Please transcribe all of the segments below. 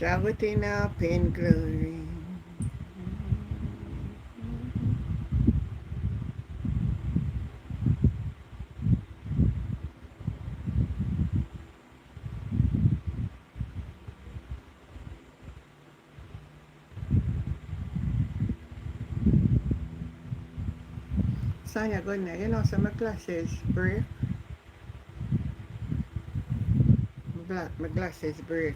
Shouting up in glory. Sonia, good night. You know, some of my glasses break. My glasses break.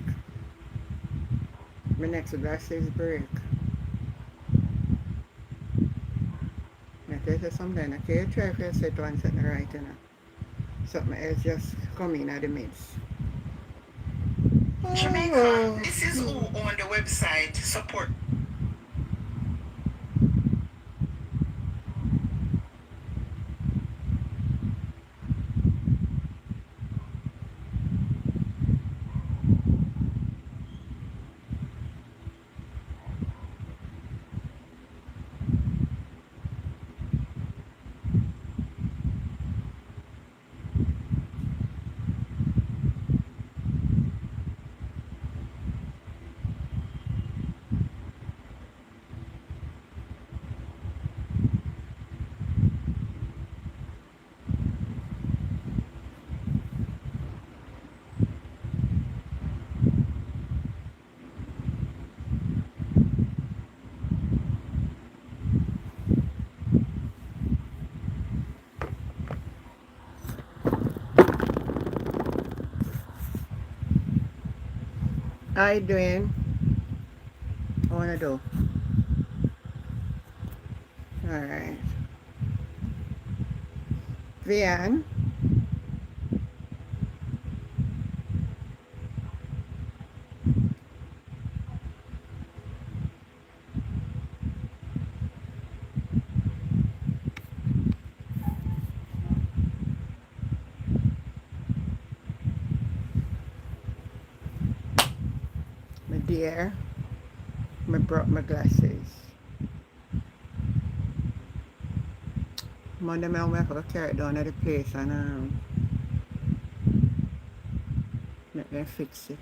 My next glasses break. I tell you something. Okay, you try if you set one setting right, you know. Something else just come in at the midst. Jamaica, this is who on the website support. How you doing? I wanna do. Alright. Vian, my dear, I brought my glasses. Monday, I'm going to carry it down at the place and let them fix it.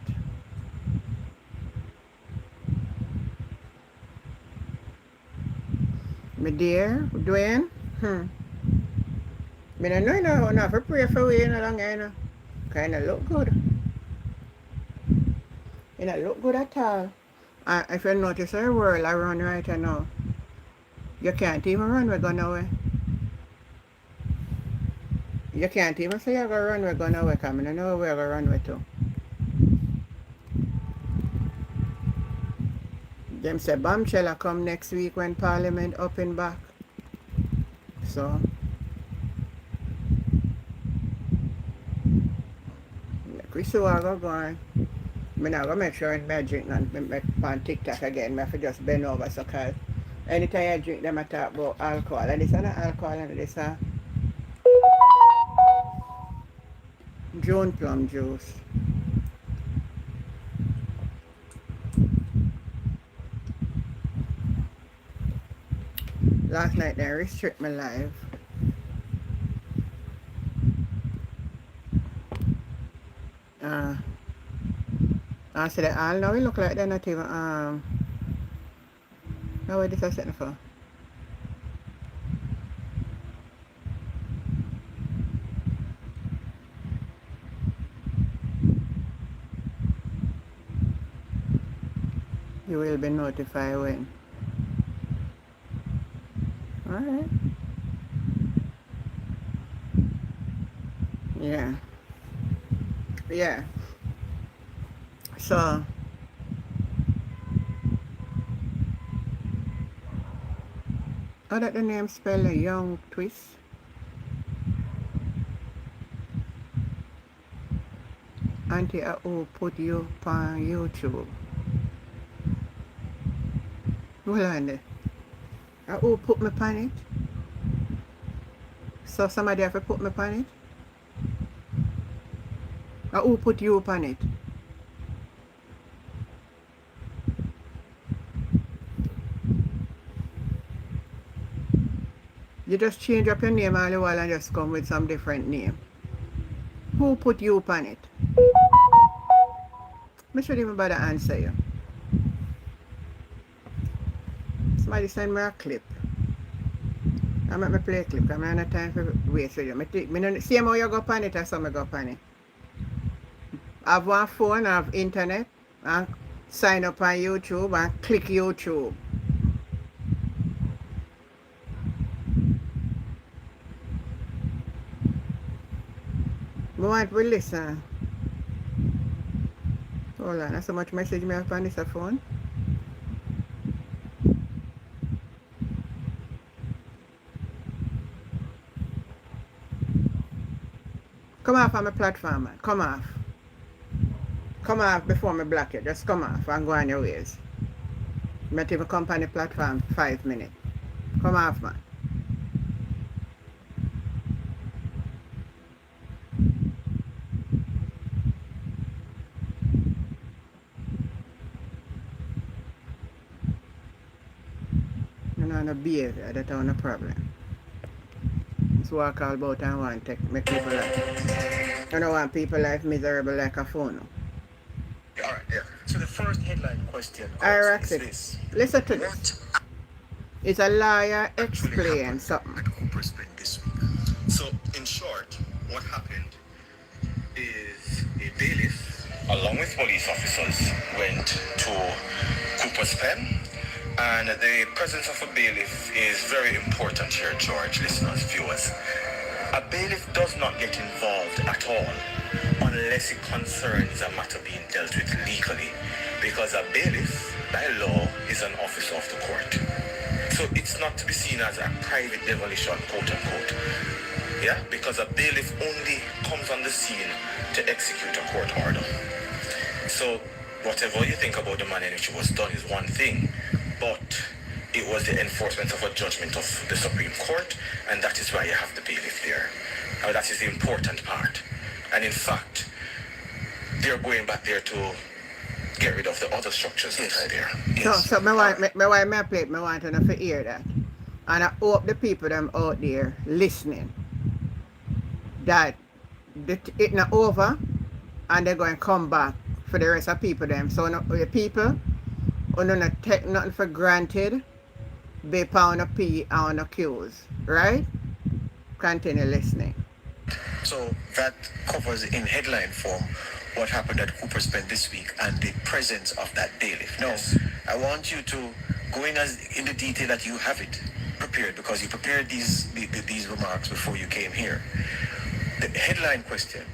My dear, Dwayne, I don't know enough to pray for you no longer, you know. Kind of look good. You don't look good at all. If you notice the world I run right now, you can't even run with gun away. You can't even say you're going to run with gun away, because I don't know where you're going to run with to. Them say bombshell come next week when Parliament open back. So, we see what I go on. I'm not going to make sure I drink and on TikTok again. I have to just bend over so cause anytime I drink them I talk about alcohol. And this is not alcohol and this is June plum juice. Last night they restrict my life. I said all now we look like they're not even now what this is setting for? You will be notified when. Alright. Yeah. Yeah. So how that the name spell a young twist? Auntie who put you on YouTube. Hold on there. Who put me on it? So somebody have to put me on it? Who put you on it? You just change up your name all the while and just come with some different name. Who put you on it? I should even bother answer you. somebody send me a clip. I make me play a clip because I have no time for waste with you. Same how you go on it or some go on it. I have one phone, I have internet, and sign up on YouTube and click YouTube. I want to listen. Hold on, that's how much message me have on this phone. Come off on my platform, man. Come off. Come off before me block you. Just come off and go on your ways. I might even come on the platform 5 minutes. Come off, man. You know, no behavior, that's not a problem. Just walk all about and want to make people laugh. I don't want people life miserable like a phone. Alright, yeah. So the first headline question Alright, is this. listen to this. It's a lawyer explain something. At Cooper's Spring this week. So, in short, what happened is a bailiff, along with police officers, went to Cooper's Pen. And the presence of a bailiff is very important here, George, listeners, viewers. A bailiff does not get involved at all unless it concerns a matter being dealt with legally, because a bailiff, by law, is an officer of the court. So it's not to be seen as a private demolition, quote unquote. Yeah, because a bailiff only comes on the scene to execute a court order. So whatever you think about the manner in which it was done is one thing, but it was the enforcement of a judgment of the Supreme Court, and that is why you have the bailiff there. That is the important part. And in fact, they're going back there to get rid of the other structures that are there. Yes. So I want to hear that. And I hope the people them out there listening that it's not over and they're going to come back for the rest of people them. So the people who don't take nothing for granted, be pound a P on the Q's, right? Continue listening. So that covers in headline for what happened at Cooper's Pen this week and the presence of that bailiff. Now, yes. I want you to go in the detail that you have it prepared, because you prepared these remarks before you came here. The headline question: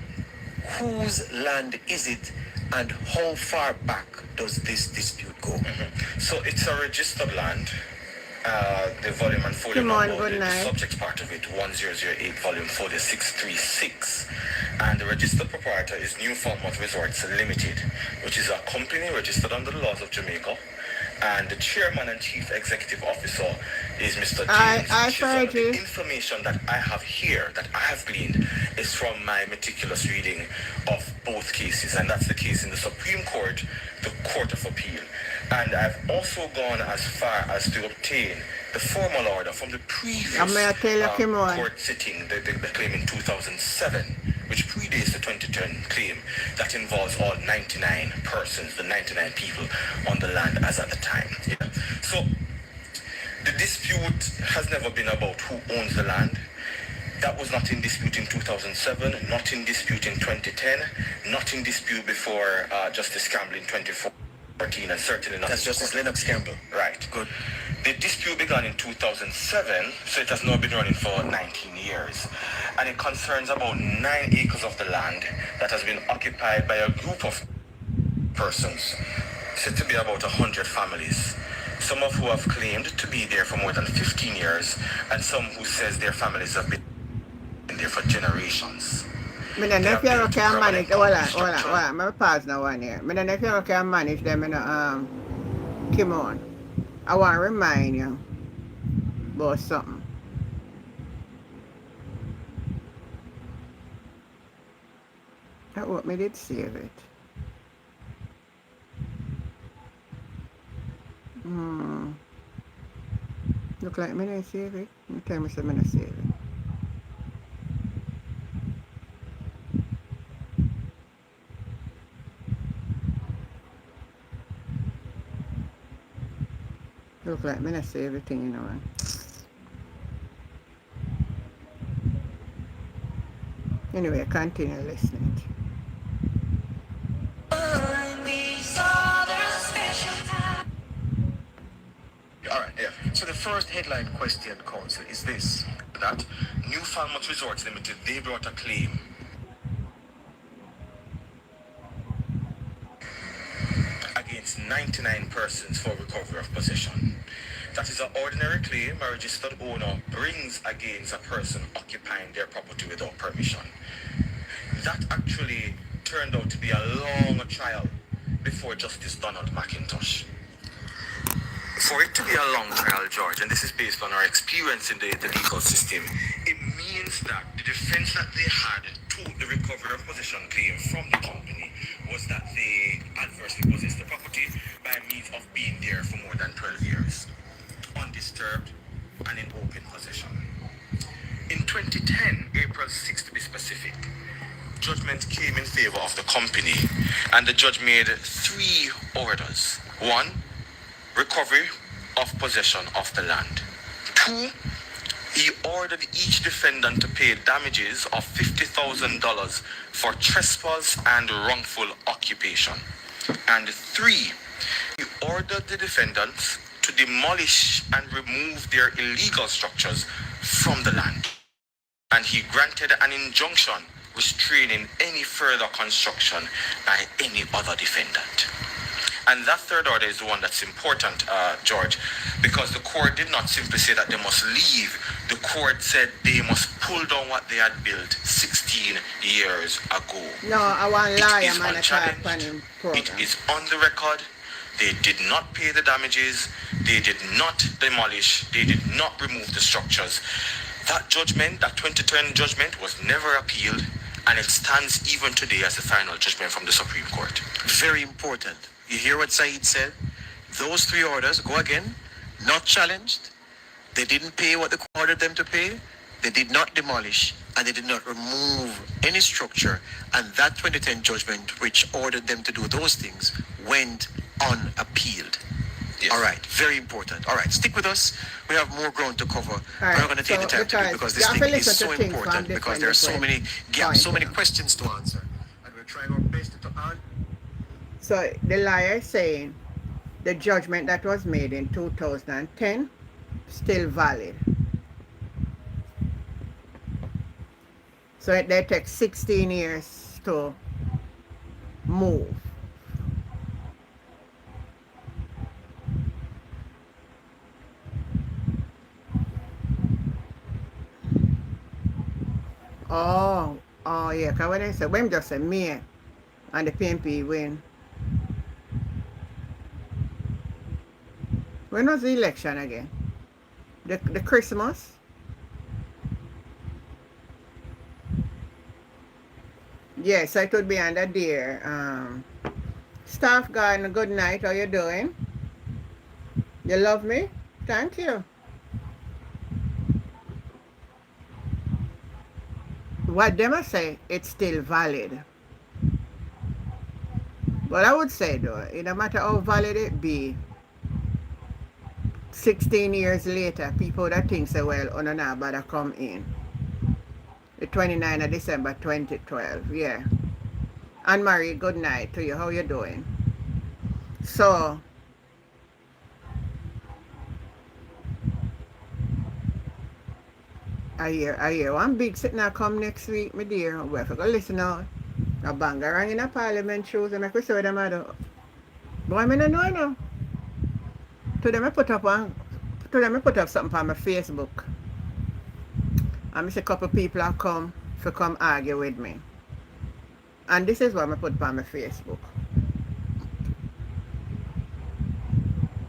whose land is it, and how far back does this dispute go? Mm-hmm. So it's a registered land. The volume and folio number, the subject part of it, 1008, volume folio 636. And the registered proprietor is New Falmouth Resorts Limited, which is a company registered under the laws of Jamaica. And the chairman and chief executive officer is Mr. James. The information that I have here, that I have gleaned, is from my meticulous reading of both cases. And that's the case in the Supreme Court, the Court of Appeal. And I've also gone as far as to obtain the formal order from the previous court sitting, the claim in 2007, which predates the 2010 claim that involves all 99 persons, the 99 people on the land as at the time. Yeah. So the dispute has never been about who owns the land. That was not in dispute in 2007, not in dispute in 2010, not in dispute before Justice Campbell in 2014, and certainly not. That's Justice Lennox Campbell. Right. Good. The dispute began in 2007, so it has now been running for 19 years. And it concerns about 9 acres of the land that has been occupied by a group of persons, said to be about 100 families, some of who have claimed to be there for more than 15 years, and some who says their families have been there for generations. I don't know if you can manage. Hold on. I'm pause now one here. I don't know if you can manage them in come on. I want to remind you about something. I hope me did save it. Look like me didn't save it. You tell me something I save it. look like me not say everything, you know. Anyway, continue listening. Alright, yeah. So the first headline question, Council, is this: that New Falmouth Resorts Limited, they brought a claim against 99 persons for recovery of possession. That is an ordinary claim a registered owner brings against a person occupying their property without permission. That actually turned out to be a long trial before Justice Donald McIntosh. For it to be a long trial, George, and this is based on our experience in the legal system, it means that the defense that they had to the recovery of possession claim from the company was that they adversely possessed the property by means of being there for more than 12 years, undisturbed and in open possession. In 2010, April 6th to be specific, judgment came in favor of the company, and the judge made 3 orders. 1, recovery of possession of the land. 2, he ordered each defendant to pay damages of $50,000 for trespass and wrongful occupation. And 3, he ordered the defendants to demolish and remove their illegal structures from the land. And he granted an injunction restraining any further construction by any other defendant. And that third order is the one that's important, George, because the court did not simply say that they must leave. The court said they must pull down what they had built 16 years ago. No, I want liar, It is man. unchallenged. It is on the record. They did not pay the damages. They did not demolish. They did not remove the structures. That judgment, that 2010 judgment, was never appealed, and it stands even today as the final judgment from the Supreme Court. Very important. You hear what Saeed said? Those 3 orders, go again, not challenged. They didn't pay what the court ordered them to pay. They did not demolish, and they did not remove any structure. And that 2010 judgment, which ordered them to do those things, went unappealed. Yes. All right, very important. All right, stick with us. We have more ground to cover. Right, We're not going to take the time to do it because this thing is so important, because there are so many gaps, so many questions to answer. And we're trying our best to answer. So the liar is saying the judgment that was made in 2010 still valid. So they take 16 years to move. Oh yeah, because when I say, when just say me and the PNP win. When was the election again? The Christmas? Yes, it would be under there. Staff Garden, good night. How you doing? You love me? Thank you. What them I say, it's still valid. But I would say though, it no matter how valid it be, 16 years later, people that think say, well, oh no, no, bother come in. The 29th of December 2012, yeah. Anne-Marie, good night to you. How you doing? So, I hear one big sitting there come next week, my dear. We have to go listen out. A banger rang in a parliament shows and I could say what them I do. But I mean, I know now. To them I put up something on my Facebook. And I see a couple people are come to come argue with me. And this is what I put on my Facebook.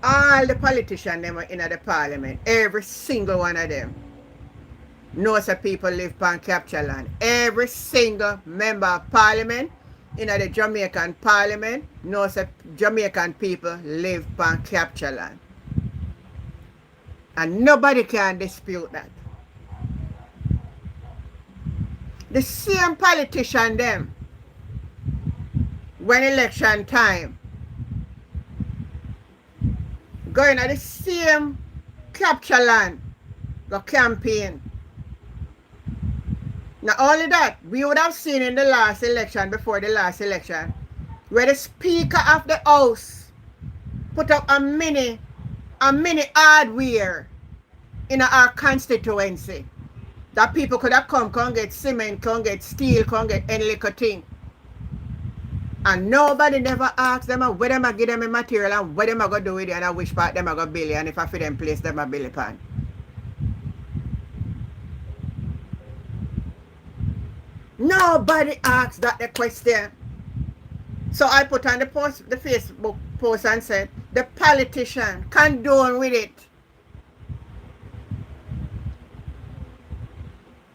All the politicians them in the parliament, every single one of them, knows that people live on capture land. Every single member of parliament in the Jamaican parliament knows that Jamaican people live on capture land. And nobody can dispute that. The same politician them, when election time, going at the same capture land, go campaign. Not only that, we would have seen in the last election, before the last election, where the Speaker of the House put up a mini hardware in our constituency. That people could have come get cement, come get steel, come get any little thing. And nobody never asked them where them I give them a material and what them I go do with it and which part them I go build it and if I fit them place them I build it on. Nobody asked that the question. So I put on the post, the Facebook post and said, the politician condone with it.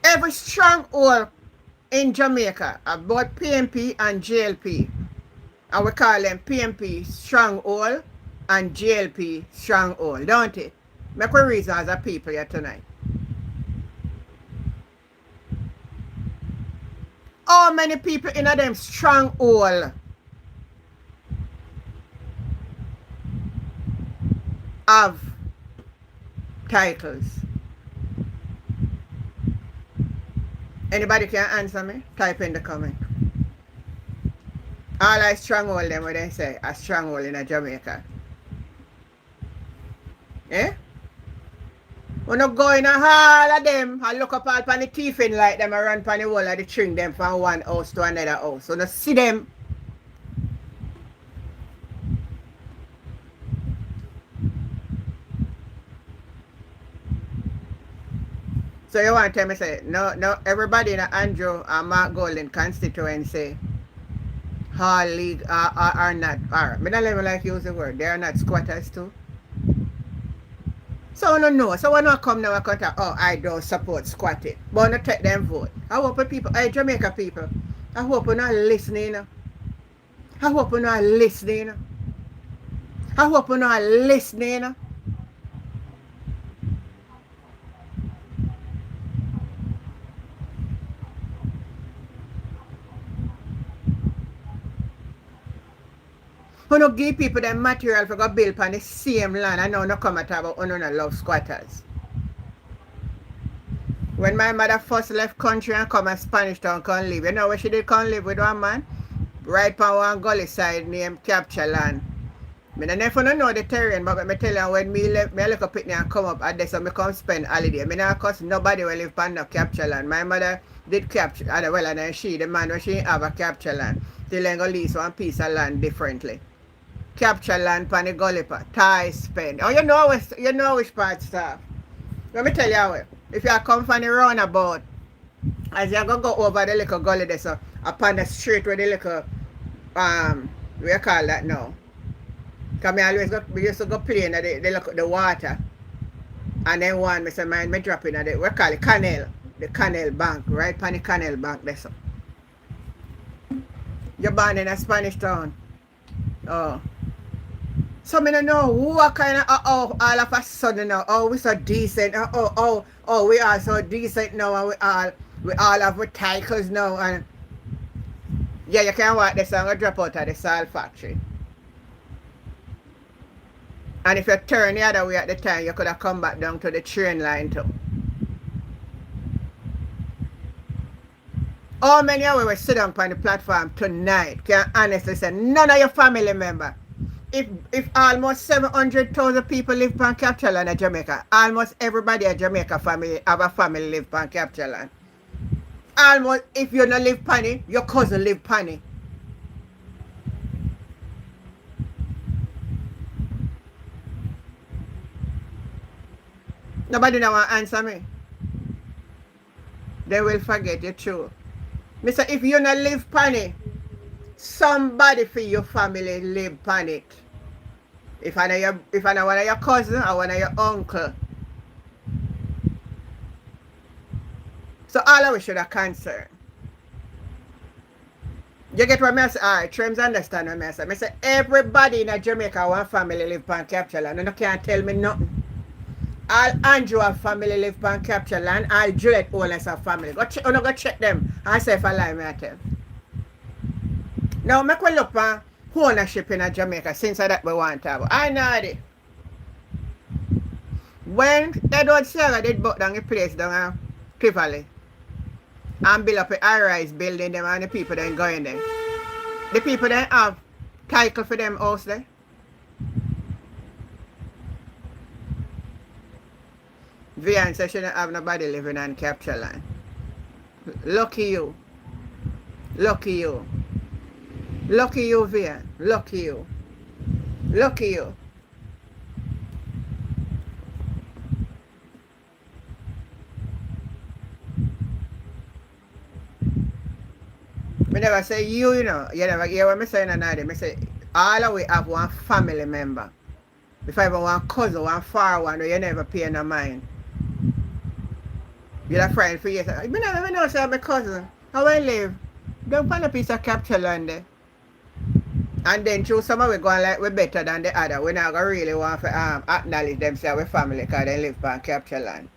Every stronghold in Jamaica about PMP and JLP. And we call them PMP stronghold and JLP stronghold, don't it? Make we reason as a people here tonight. How many people in them stronghold have titles? Anybody can answer me? Type in the comment. All I stronghold them what they say, a stronghold in a Jamaica. Eh? We not go in all of them and look up all pan the teeth in like them and run pan the wall of the string them from one house to another house. So not see them. So you want to tell me say no everybody in the Andrew and Mark Golden constituency Hall League are not I don't even like use the word. They are not squatters too. So no know. So when I come now I can talk, oh I don't support squatting. But I take them vote. I hope people, hey Jamaica people, I hope you're not listening. I hope you're not listening. I hope you're not listening. Who no give people the material for go build on the same land and now no come at about who no love squatters. When my mother first left country and come to Spanish Town come live, you know where she did come live with one man? Right on one gully side named Capture Land. I never know the terrain, but I tell you when me left, me look up it and come up at this so I come spend holiday. I not cause nobody will live on no Capture Land. My mother did capture, well and then she, the man when she have a Capture Land, they then go lease one piece of land differently. Capture land pan the gully part, tie spend. Oh, you know which part stuff. Let me tell you how. If you come from the roundabout, as you go over the little gully there, so upon the street where the little what you call that now? Because we used to go play in the water. And then one me say me drop in the we call it canal. The canal bank, right? Pan the canal bank there so. You're born in a Spanish town. Oh. So I don't know what kind of all of a sudden now, we so decent, we are so decent now and we all have our titles now and yeah you can walk this and drop out of the salt factory. And if you turn the other way at the time you could have come back down to the train line too. How many of you will sit down on the platform tonight can honestly say none of your family members. If almost 700,000 people live on Capture Land in Jamaica, almost everybody in Jamaica family have a family live on Capture Land. Almost if you don't live on it, your cousin live on it. Nobody now want to answer me. They will forget you too. Mister, if you don't live on it, somebody for your family live on it. If I know one of your cousin or one of your uncle. So all of us should have concern. You get what I say? Alright, Trims understand what I say. I say everybody in Jamaica one family live on Capture Land and you can't tell me nothing. All Andrew have family live on Capture Land, all Juliet owners have family. Go check them. I say if I lie me I tell. Now, make we look for ownership in Jamaica since that we want to have. I know it. When Edward Sarah did buck down the place down at Tripoli and build up a high-rise building them and the people then going there. The people then have title for them house there. Vian says she don't have nobody living on capture land. Lucky you. Lucky you. Lucky you, Vian. Lucky you. Lucky you. I never say you know. You never hear what I say in another. I say all of we have one family member. If I have one cousin, one far one, you never pay no mind. You're a friend for years. I never know, say my cousin. How I live? Don't find a piece of capture land there. And then through some of we going like we better than the other. We not gonna really want to acknowledge them say we family because they live on capture land.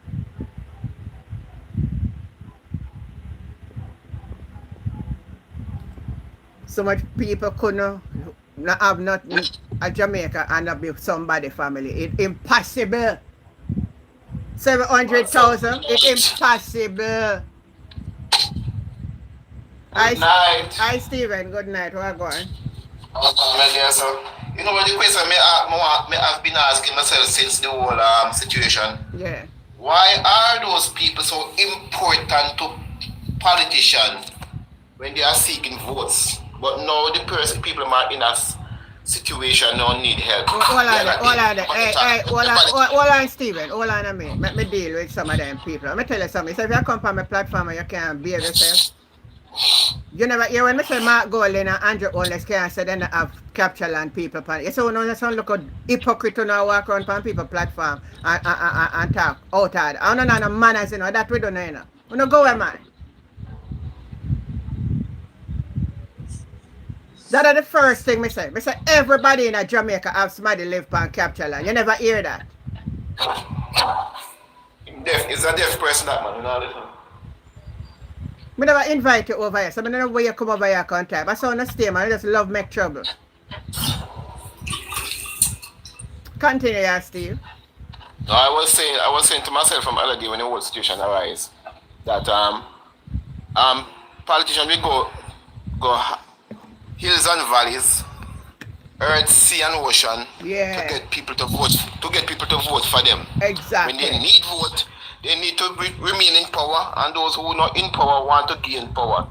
So much people couldn't not have nothing at Jamaica and not be somebody family. It's impossible. 700,000. It's impossible. Good night. Hi Stephen, good night. Where are you going? You know what the question me have been asking myself since the whole situation. Yeah. Why are those people so important to politicians when they are seeking votes? But now the people are in a situation now need help. Hold on, Stephen. Hold on a minute. Let me deal with some of them people. Let me tell you something. So if you come from my platform and you can't behave yourself, you never hear when I say Mark Golding and Andrew Holness can't say they don't have capture land people. You say, no, that's look a hypocrite to now walk around on people platform and talk out hard. I don't know manners, you know, that we don't know, you know. We don't go away, man. That's the first thing I say. I say everybody in Jamaica have somebody live on capture land. You never hear that. It's a deaf person that man, you know. I never invite you over here, so I don't know where you come over here on time. I saw on the stay, man. I just love make trouble. Continue, Steve. No, I was saying to myself from other day when the whole situation arise that politicians will go hills and valleys, earth, sea and ocean to get people to vote for them. Exactly. When they need vote, they need to remain in power, and those who are not in power want to gain power.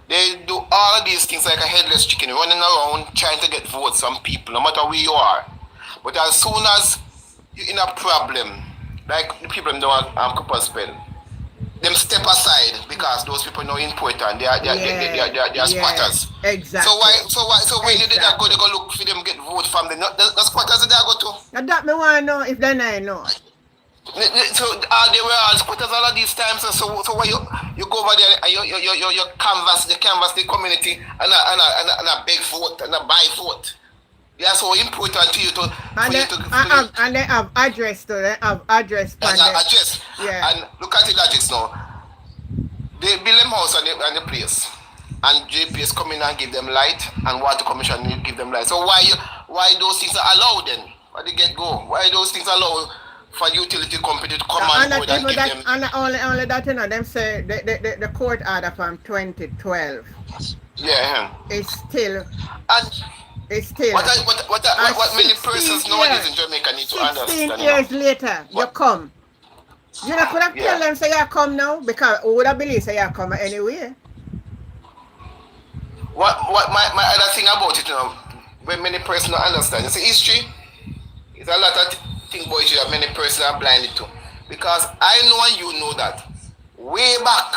They do all of these things like a headless chicken, running around trying to get votes from people, no matter where you are. But as soon as you're in a problem, like the people in the Cooper spell, them step aside because those people are not important. They are squatters. Exactly. So when they go look for them, get vote from them. The squatters they go to. Now that me want to know if they know. So they were all squatters all of these times. So when you go over there and you canvass the community and a beg vote and a buy vote. They are so important to you and they have address too. They have address. Address. Yeah. And look at the address now. They build them house on the place. And JPS come in and give them light, and Water Commission give them light. So why those things are allowed then? Why they get go? Why those things are allowed for utility company to come and go and give them? And only that, you know, them say the court order from 2012. Yeah. It's still. It's still. What many persons nowadays in Jamaica need to understand? 16 years later, you come. You know, could have tell them say you come now because who would have believed say you come anyway. What my other thing about it, you know, when many persons don't understand, you see, history is a lot of things about history that many persons are blinded to. Because I know and you know that way back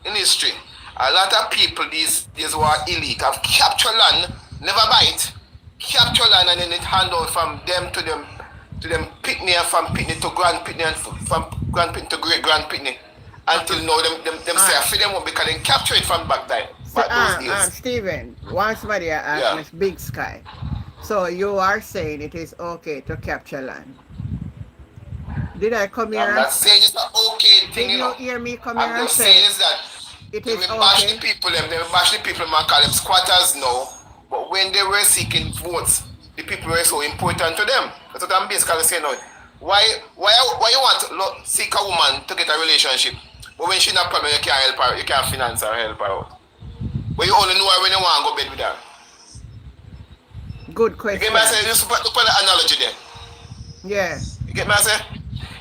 in history, a lot of people these who are elite have captured land, never buy it, capture land and then it hand out from them to them Pitney and from Pitney to Grand Pitney and from Grand Pitney to Great Grand Pitney until now them say I feel them up because they capture it from back then. Stephen, once somebody asked me Big Sky. So you are saying it is okay to capture land? Did I come here? I'm not saying it's an okay thing. Did you hear me come here and say? I'm just saying is that it they is will bash okay. the people, man call them squatters now. But when they were seeking votes, the people were so important to them. That's what I'm basically saying now. Why you want to seek a woman to get a relationship, but when she's not problem, you can't help her, you can't finance her, help her out. But you only know her when you want to go bed with her. Good question. You get me? I say, you put the analogy there. Yeah. You get me? I say,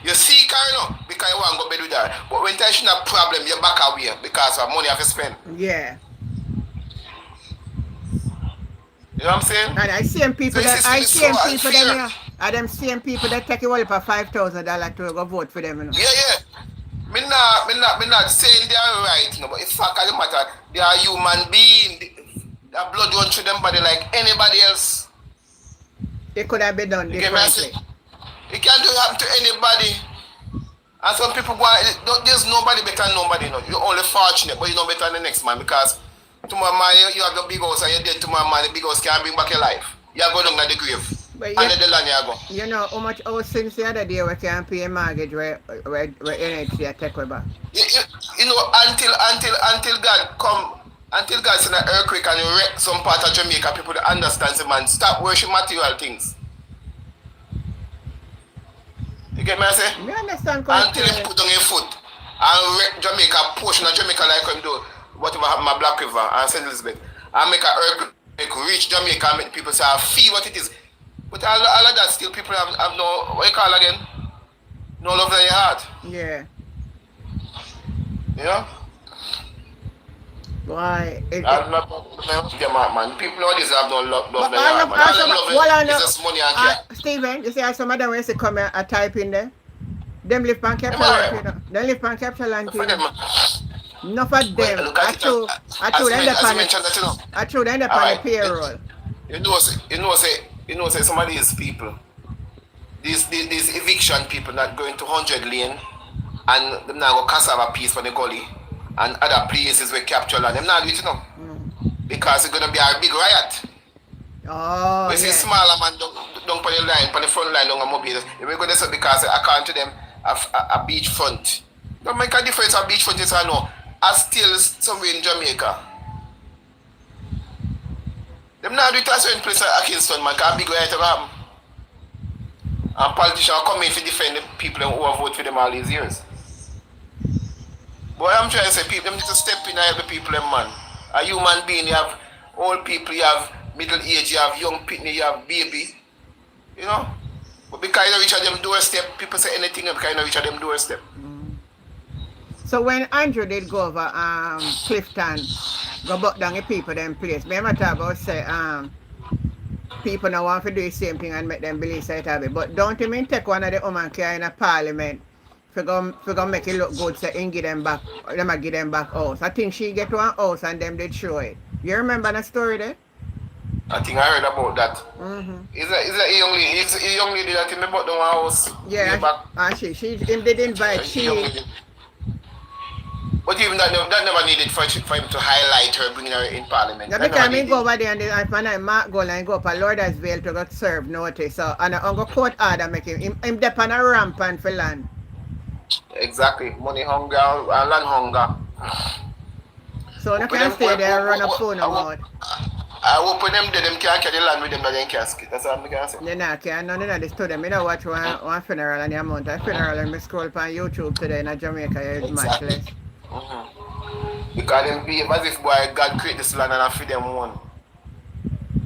you seek her, you know, because you want to go bed with her. But when she's not problem, you back away because of money you have to spend. Yeah. You know what I'm saying? And I see people So that I see people fear. them here. And them same people that take you all for $5,000 to go vote for them, you know. Yeah. Me not saying they are right, you know, but it's fact of the matter, they are human beings. Their blood runs through them body like anybody else. It could have been done differently. It can't do happen to anybody. And some people go, there's nobody better than nobody, you know. You're only fortunate, but you're not better than the next man because tomorrow man, you have the big house and you're dead tomorrow man, the big house can't bring back your life. You're going down to the grave. But and the land you go. You know how much house since the other day we can't pay a mortgage where NHC take we back. You know, until God come, until God send an earthquake and you wreck some part of Jamaica, people that understand the man, stop worshiping material things. You get me I say? Me understand until you put down your foot and wreck Jamaica, portion of Jamaica like him do, whatever happened to Black River and St. Elizabeth, and make an earthquake reach Jamaica and make the people say, I feel what it is. But all of that still people have no, what you call again? No love in your heart. Yeah. You know? Why? Man. People nowadays have no love in their heart, man. All them love is just money and care. Stephen, you see some of them when you come here and type in there? Them live on Capture Land, you know? They live on Capture Land, you know? Enough of them. I threw them on the payroll. You know, say some of these people, these eviction people not going to 100 lane and them now go cassava piece for the gully and other places where capture land. Them not do it, you know. Because it's gonna be a big riot. Oh, but you see smaller man don't put the line, put the front line on a mobile. They will go there because according to them a beach front. Don't make a difference a beach front is I know. Are still somewhere in Jamaica. Them not do it at a certain place at Kingston, man, because big right to happen. And politicians are coming to defend the people who have voted for them all these years. But I'm trying to say, people them need to step in and help the people, man. A human being, you have old people, you have middle age, you have young pitney, you have baby. You know? But because you reach them doorstep, people say anything because you reach them doorstep. So when Andrew did go over Clifton, go back down the people them place, me talk about say people now want to do the same thing and make them believe say it have it. But don't even take one of the woman care in a parliament for go make it look good say and give them back house. I think she get one house and them did show it. You remember the story there? I think I heard about that. Is that a young lady that came about the one house? Yeah, and she did invite she. But even that never needed for him to highlight her, bringing her in parliament. Yeah, because I go over there and I Mark go and go up a Laudersville to go serve notice. So and I go court order make him dep on a rampant for land. Exactly. Money hunger and land hunger. So they can stay there and run a phone about. I hope when them can't carry the land with them that they can't skip. That's all I can say. They not can none of this to them. I don't watch one funeral and the amount of funeral and me scroll on YouTube today in Jamaica is much less. Because them behave as if boy God create this land and I feed them one.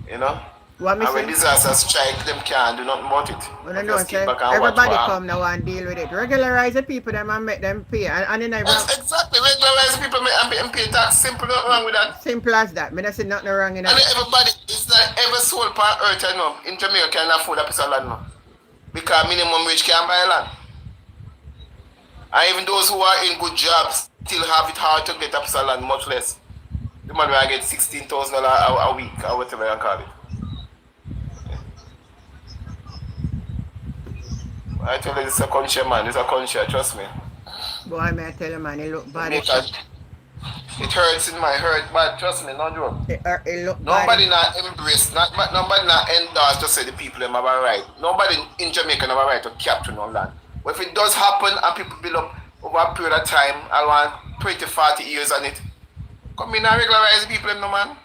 You know? What and when disaster strike, them can't do nothing about it. Well, no, everybody come now and deal with it. Regularize the people them and make them pay. And then exactly, regularize the people and pay tax. Simple, nothing wrong with that. Simple as that. I don't see nothing wrong in that. And everybody, it's like every soul on earth, you know, in Jamaica can afford a piece of land now. Because minimum wage can't buy land. And even those who are in good jobs still have it hard to get a piece of land, much less. The man will get $16,000 a week or whatever you call it. I tell you, it's a country, man. It's a country, trust me. Boy, may I tell you, man, it look bad. It hurts in my heart, but trust me, no joke. It look nobody bad. not embrace, nobody not endorse to say the people them have a right. Nobody in Jamaica have a right to capture no land. But if it does happen and people build up over a period of time, I want 20, 40 years on it, come in and regularize the people, no man.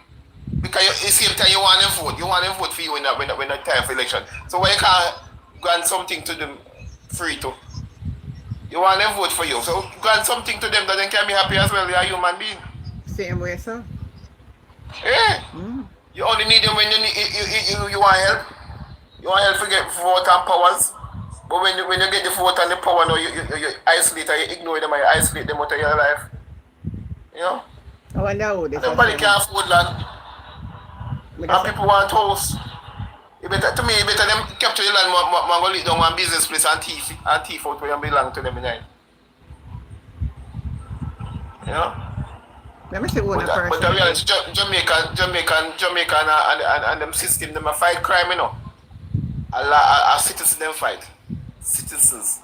Because at the same time you want to vote. You want to vote for you when the time for election. So why you can't grant something to them free to. You want them vote for you. So grant something to them that they can be happy as well. They are human being. Same way, sir. Yeah. You only need them when you want help. You want help to get vote and powers. But when you get the vote and the power now, you isolate and you ignore them and you isolate them out of your life. You know? I wonder who this is. Nobody can afford land. And people want house. You better, to me, you better them capture the land and go lead down one business place and thief out where you belong to them behind. You know? Let me see one person. But the reality, Jamaica and them system, them a fight crime, you know. A citizens them fight. Citizens.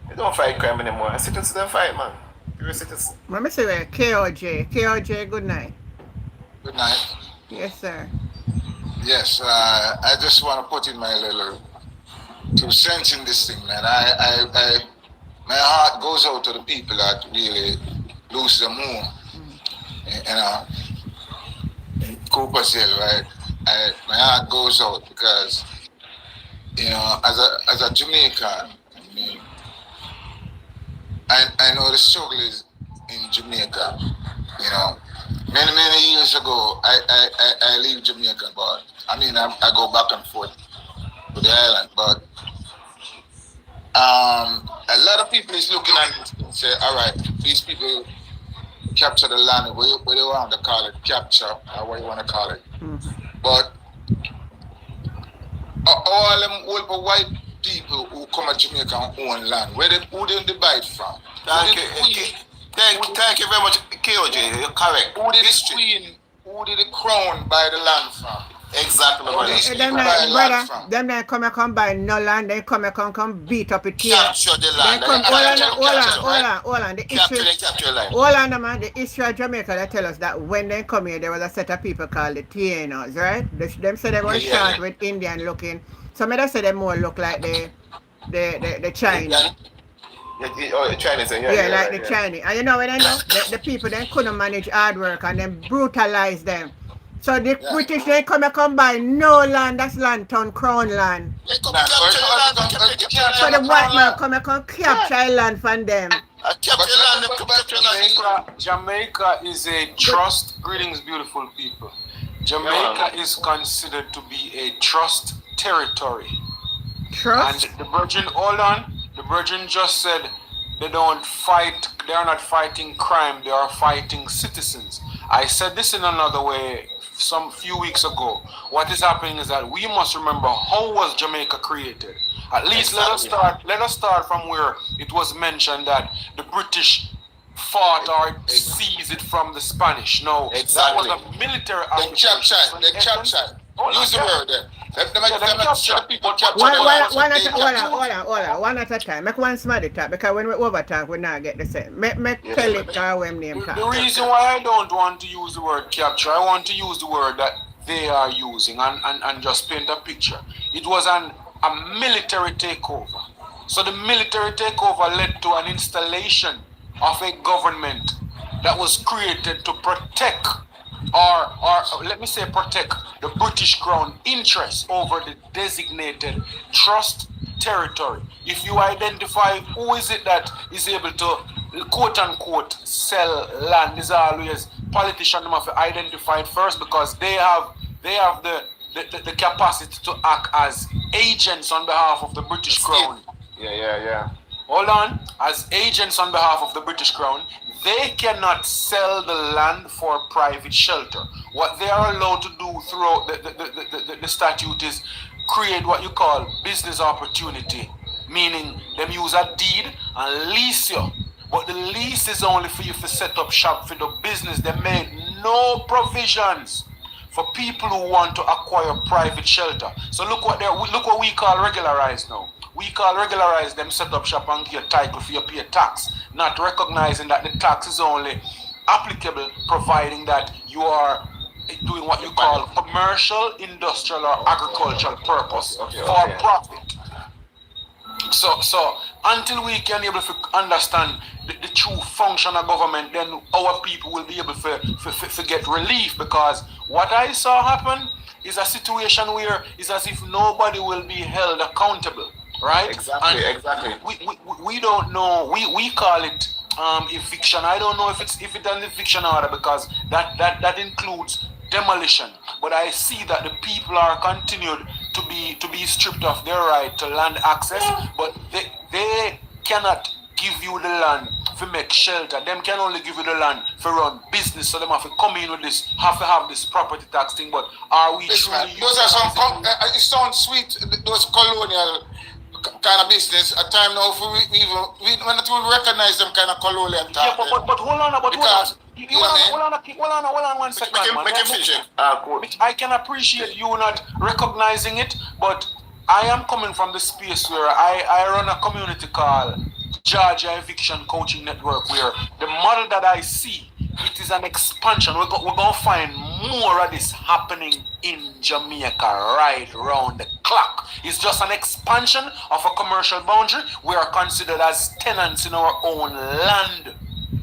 They don't fight crime anymore. Citizens them fight, man. You're a citizen. Let me see where KOJ. KOJ, good night. Good night. Yes, sir. Yes, I just want to put in my little 2 cents in this thing, man. My heart goes out to the people that really lose their home. You know, in Cooper's Hill, right? My heart goes out because, you know, as a Jamaican, I mean, I know the struggle is in Jamaica. You know, many years ago, I leave Jamaica, but I mean, I go back and forth to the island, but a lot of people is looking at it and say, all right, these people capture the land, what do you want to call it, capture, or what you want to call it. But all them old white people who come to Jamaica and own land, who they buy it from? Thank you very much, KOJ. You're correct. Who did the queen, who did the crown buy the land from? Exactly, brother. Them they come by no land, they come beat up it here. Capture the land. Hold on. The capture land. Hold on, man. The history of Jamaica, they tell us that when they come here, there was a set of people called the Tainos, right? Them say they were short with Indian looking. Some of them say they more look like the Chinese. The Chinese, like the Chinese. And you know what I know? The people then couldn't manage hard work and then brutalize them. So the British they come by no land, that's land town, crown land. They come capture land. So the white man come capture land from them. Jamaica is a trust. Greetings, beautiful people. Jamaica is considered to be a trust territory. Trust? And the Virgin, hold on. The Virgin just said they don't fight, they are not fighting crime, they are fighting citizens. I said this in another way some few weeks ago. What is happening is that we must remember how was Jamaica created. At least let us start from where it was mentioned that the British fought or seized it from the Spanish. No, that was a military occupation. They captured. Use the word there. One at a time. Make one smart talk because when we overtalk, we not get the same. Make tell it how when name talk. The reason why I don't want to use the word capture, I want to use the word that they are using and just paint a picture. It was a military takeover. So the military takeover led to an installation of a government that was created to protect or let me say protect the British Crown interest over the designated trust territory. If you identify who is it that is able to quote unquote sell land, is always politicians have to identify it first because they have the capacity to act as agents on behalf of the British Crown. Yeah. Hold on. As agents on behalf of the British Crown, they cannot sell the land for private shelter. What they are allowed to do throughout the statute is create what you call business opportunity, meaning them use a deed and lease you. But the lease is only for you to set up shop for the business. They made no provisions for people who want to acquire private shelter. So look what we call regularized now. We call regularize them set up shop and get title for you pay tax, not recognizing that the tax is only applicable providing that you are doing what you call commercial, industrial or agricultural purpose for profit. So until we can be able to understand the true function of government, then our people will be able to get relief, because what I saw happen is a situation where it's as if nobody will be held accountable. right? Exactly, And exactly. we don't know. We call it eviction. I don't know if it's an eviction order because that includes demolition. But I see that the people are continued to be stripped of their right to land access, but they cannot give you the land to make shelter. Them can only give you the land for run business. So them have to come in with this, have to have this property tax thing. But are we Listen, truly man, those are some, it sounds sweet, those colonial kind of business. At time now, if we not even recognize them kind of colonial Yeah, talk. but hold on, Because, hold on one second, man. Make him finish it. Cool. I can appreciate you not recognizing it, but I am coming from the space where I run a community called Georgia Eviction Coaching Network, where the model that I see, it is an expansion. We're going to find more of this happening in Jamaica right round the clock. It's just an expansion of a commercial boundary. We are considered as tenants in our own land.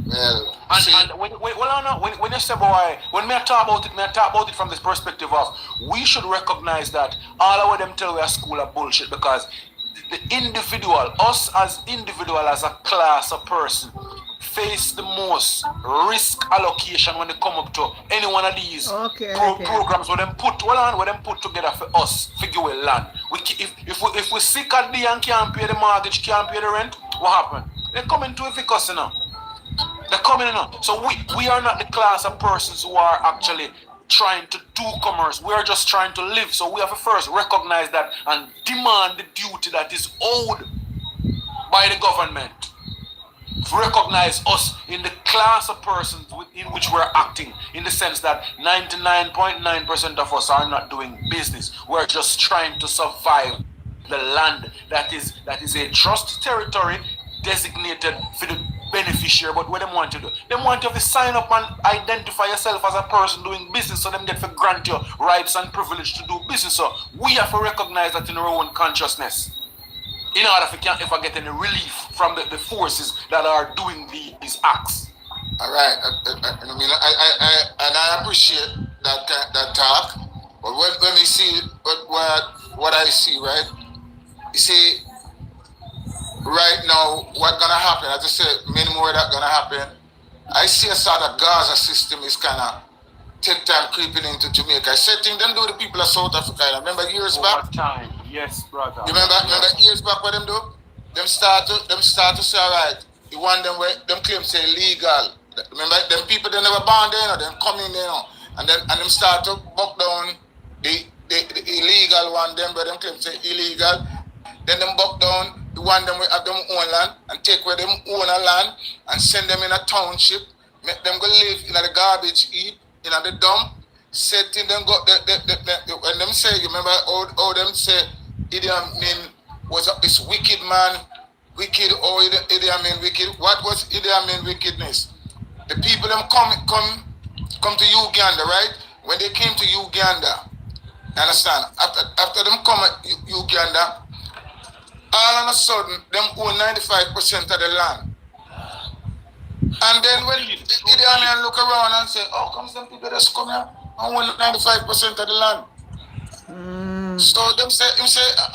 well, And when you say boy, when I talk about it from this perspective of we should recognize that all of them tell we are school of bullshit because the individual, us as individual, as a class of person, face the most risk allocation when they come up to any one of these programs where them put together for us figure well land. If we sick at the and can't pay the mortgage, can't pay the rent, what happen? They come into evict us, you know. They're coming in. So we are not the class of persons who are actually trying to do commerce. We are just trying to live. So we have to first recognize that and demand the duty that is owed by the government. To recognize us in the class of persons in which we're acting, in the sense that 99.9% of us are not doing business. We're just trying to survive the land that is a trust territory designated for the beneficiary. But what they want to do, they want you to sign up and identify yourself as a person doing business, so them get to grant you rights and privilege to do business. So we have to recognize that in our own consciousness, in order if I get any relief from the forces that are doing these acts. all right. I appreciate that talk. But when we see what I see, right? You see, right now, what's gonna happen? As I said, many more that gonna happen. I see a sort of Gaza system is kind of take time creeping into Jamaica. I said thing them do the people of South Africa. Remember years back? Time. Yes, brother. You remember years back what them do? Them start to say, all right, you want them where them claim say illegal. Remember them people they never born there, you know, them come in there, you know, and them start to buck down the illegal one, them where them claim say illegal. Then them buck down the one them have them own land and take where them own a land and send them in a township, make them go live in the garbage heap, in the dump, setting them go when them say, you remember how them say Idi Amin was this wicked man, wicked or Idi Amin wicked. What was Idi Amin wickedness? The people them come to Uganda, right? When they came to Uganda, understand? After them come to Uganda, all of a sudden, them own 95% of the land. And then when Idi Amin look around and say, oh, come some people just come here and own 95% of the land. So him say,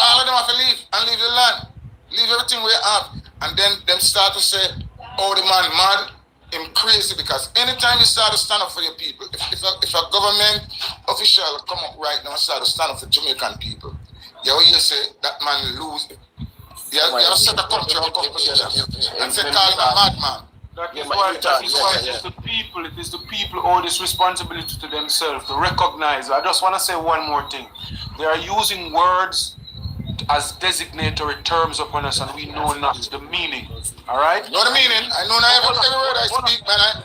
all of them have to leave and leave the land. Leave everything we have. And then them start to say, oh, the man mad, him crazy, because anytime you start to stand up for your people, if a government official come up right now and start to stand up for Jamaican people, you say that man lose. You have set a country up together and say call him a madman. That is why it is the people. It is the people who owe this responsibility to themselves to recognize. I just want to say one more thing. They are using words as designatory terms upon us, and we know not the meaning. All right? Know the meaning? I know not every word I speak, man.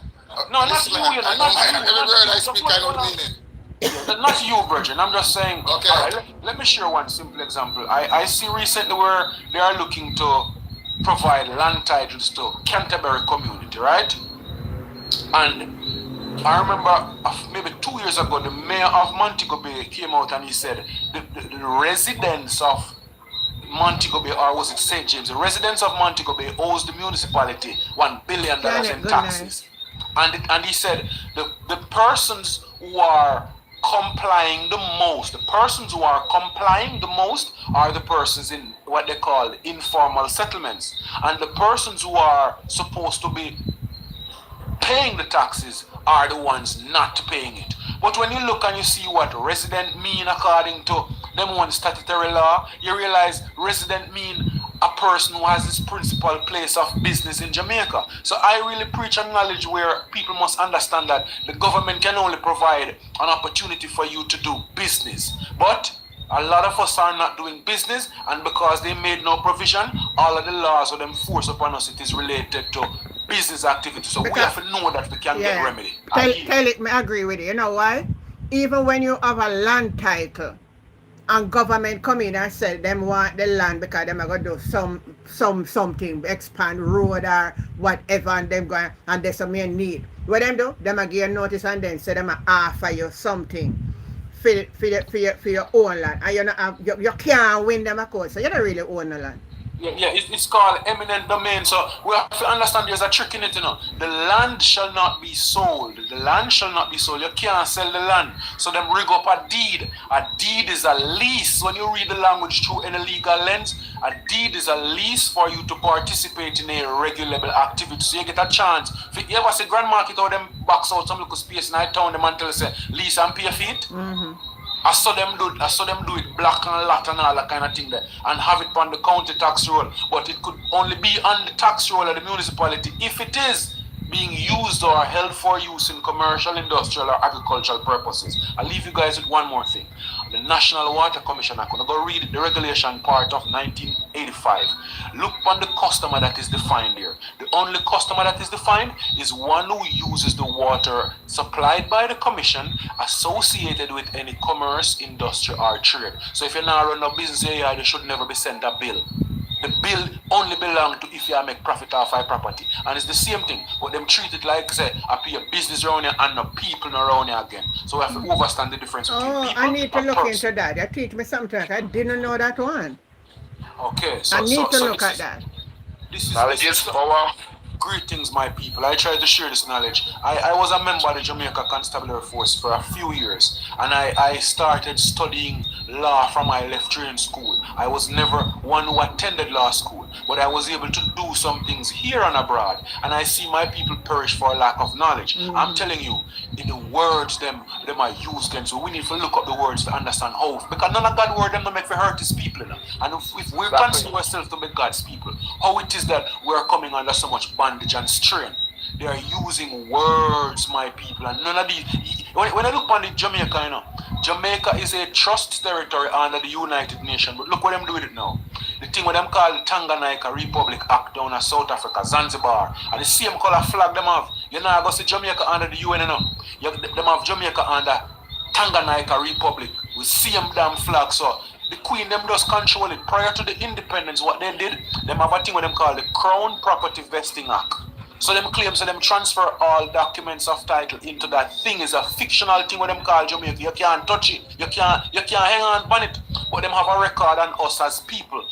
No, not you. I know every word I speak. I know the meaning. Not you, Virgin. I'm just saying. Okay. All right, let me share one simple example. I see recently where they are looking to provide land titles to Canterbury community, right? And I remember maybe 2 years ago, the mayor of Montego Bay came out and he said the residents of Montego Bay, or was it St. James, the residents of Montego Bay owes the municipality $1 billion in taxes. And he said the persons who are complying the most. The persons who are complying the most are the persons in what they call informal settlements. And the persons who are supposed to be paying the taxes are the ones not paying it. But when you look and you see what resident mean according to them one statutory law, you realize resident mean a person who has his principal place of business in Jamaica. So I really preach a knowledge where people must understand that the government can only provide an opportunity for you to do business. But a lot of us are not doing business, and because they made no provision, all of the laws of them force upon us, it is related to business activity. So because we have to know that we can get remedy. Tell it, I agree with you. You know why? Even when you have a land title and government come in and say them want the land because them are going to do something, expand road or whatever, and them going and there's some need. What them do? Them are give you notice and then say them offer you something for your own land, and you can't win them a court, so you don't really own the land. Yeah, it's called eminent domain. So we have to understand there's a trick in it, you know. The land shall not be sold. The land shall not be sold. You can't sell the land. So them rig up a deed. A deed is a lease. When you read the language through any legal lens, a deed is a lease for you to participate in a regulable activity. So you get a chance. If you ever see Grand Market or them box out some little space in I town, them until they say lease and pay for it. I saw them do it black and lot and all that kind of thing there, and have it on the county tax roll. But it could only be on the tax roll of the municipality if it is being used or held for use in commercial, industrial, or agricultural purposes. I'll leave you guys with one more thing. The National Water Commission, I'm going to go read the regulation part of 1985. Look on the customer that is defined here. The only customer that is defined is one who uses the water supplied by the commission associated with any commerce, industry, or trade. So if you're not running a business area, you should never be sent a bill. The bill only belongs to if you make profit off our property. And it's the same thing, but them treat it like, say, I pay a business around here and no people around here again. So we have to understand the difference between people. I need to look into that. You teach me something. I didn't know that one. Okay, so I need to look at that. This is power. Greetings, my people. I try to share this knowledge. I was a member of the Jamaica Constabulary Force for a few years, and I started studying law from I left training school. I was never one who attended law school, but I was able to do some things here and abroad, and I see my people perish for lack of knowledge. I'm telling you, in the words them are used again, so we need to look up the words to understand how, because none of God's word them don't make for hurt his people, you know? And if we consider ourselves to be God's people, how it is that we're coming under so much bondage and strain. They are using words, my people, and none of these. When I look on the Jamaica, you know, Jamaica is a trust territory under the United Nations, but look what them do with it now. The thing what them call the Tanganyika Republic Act down in South Africa, Zanzibar, and the same color flag them have. You know, I go see Jamaica under the UN, you know. Them have Jamaica under Tanganyika Republic with same damn flag. So the Queen them does control it. Prior to the independence, what they did, them have a thing what them call the Crown Property Vesting Act. So them claim, so them transfer all documents of title into that thing. Is a fictional thing what them call Jamaica. You can't touch it. You can't hang on on it. But them have a record on us as people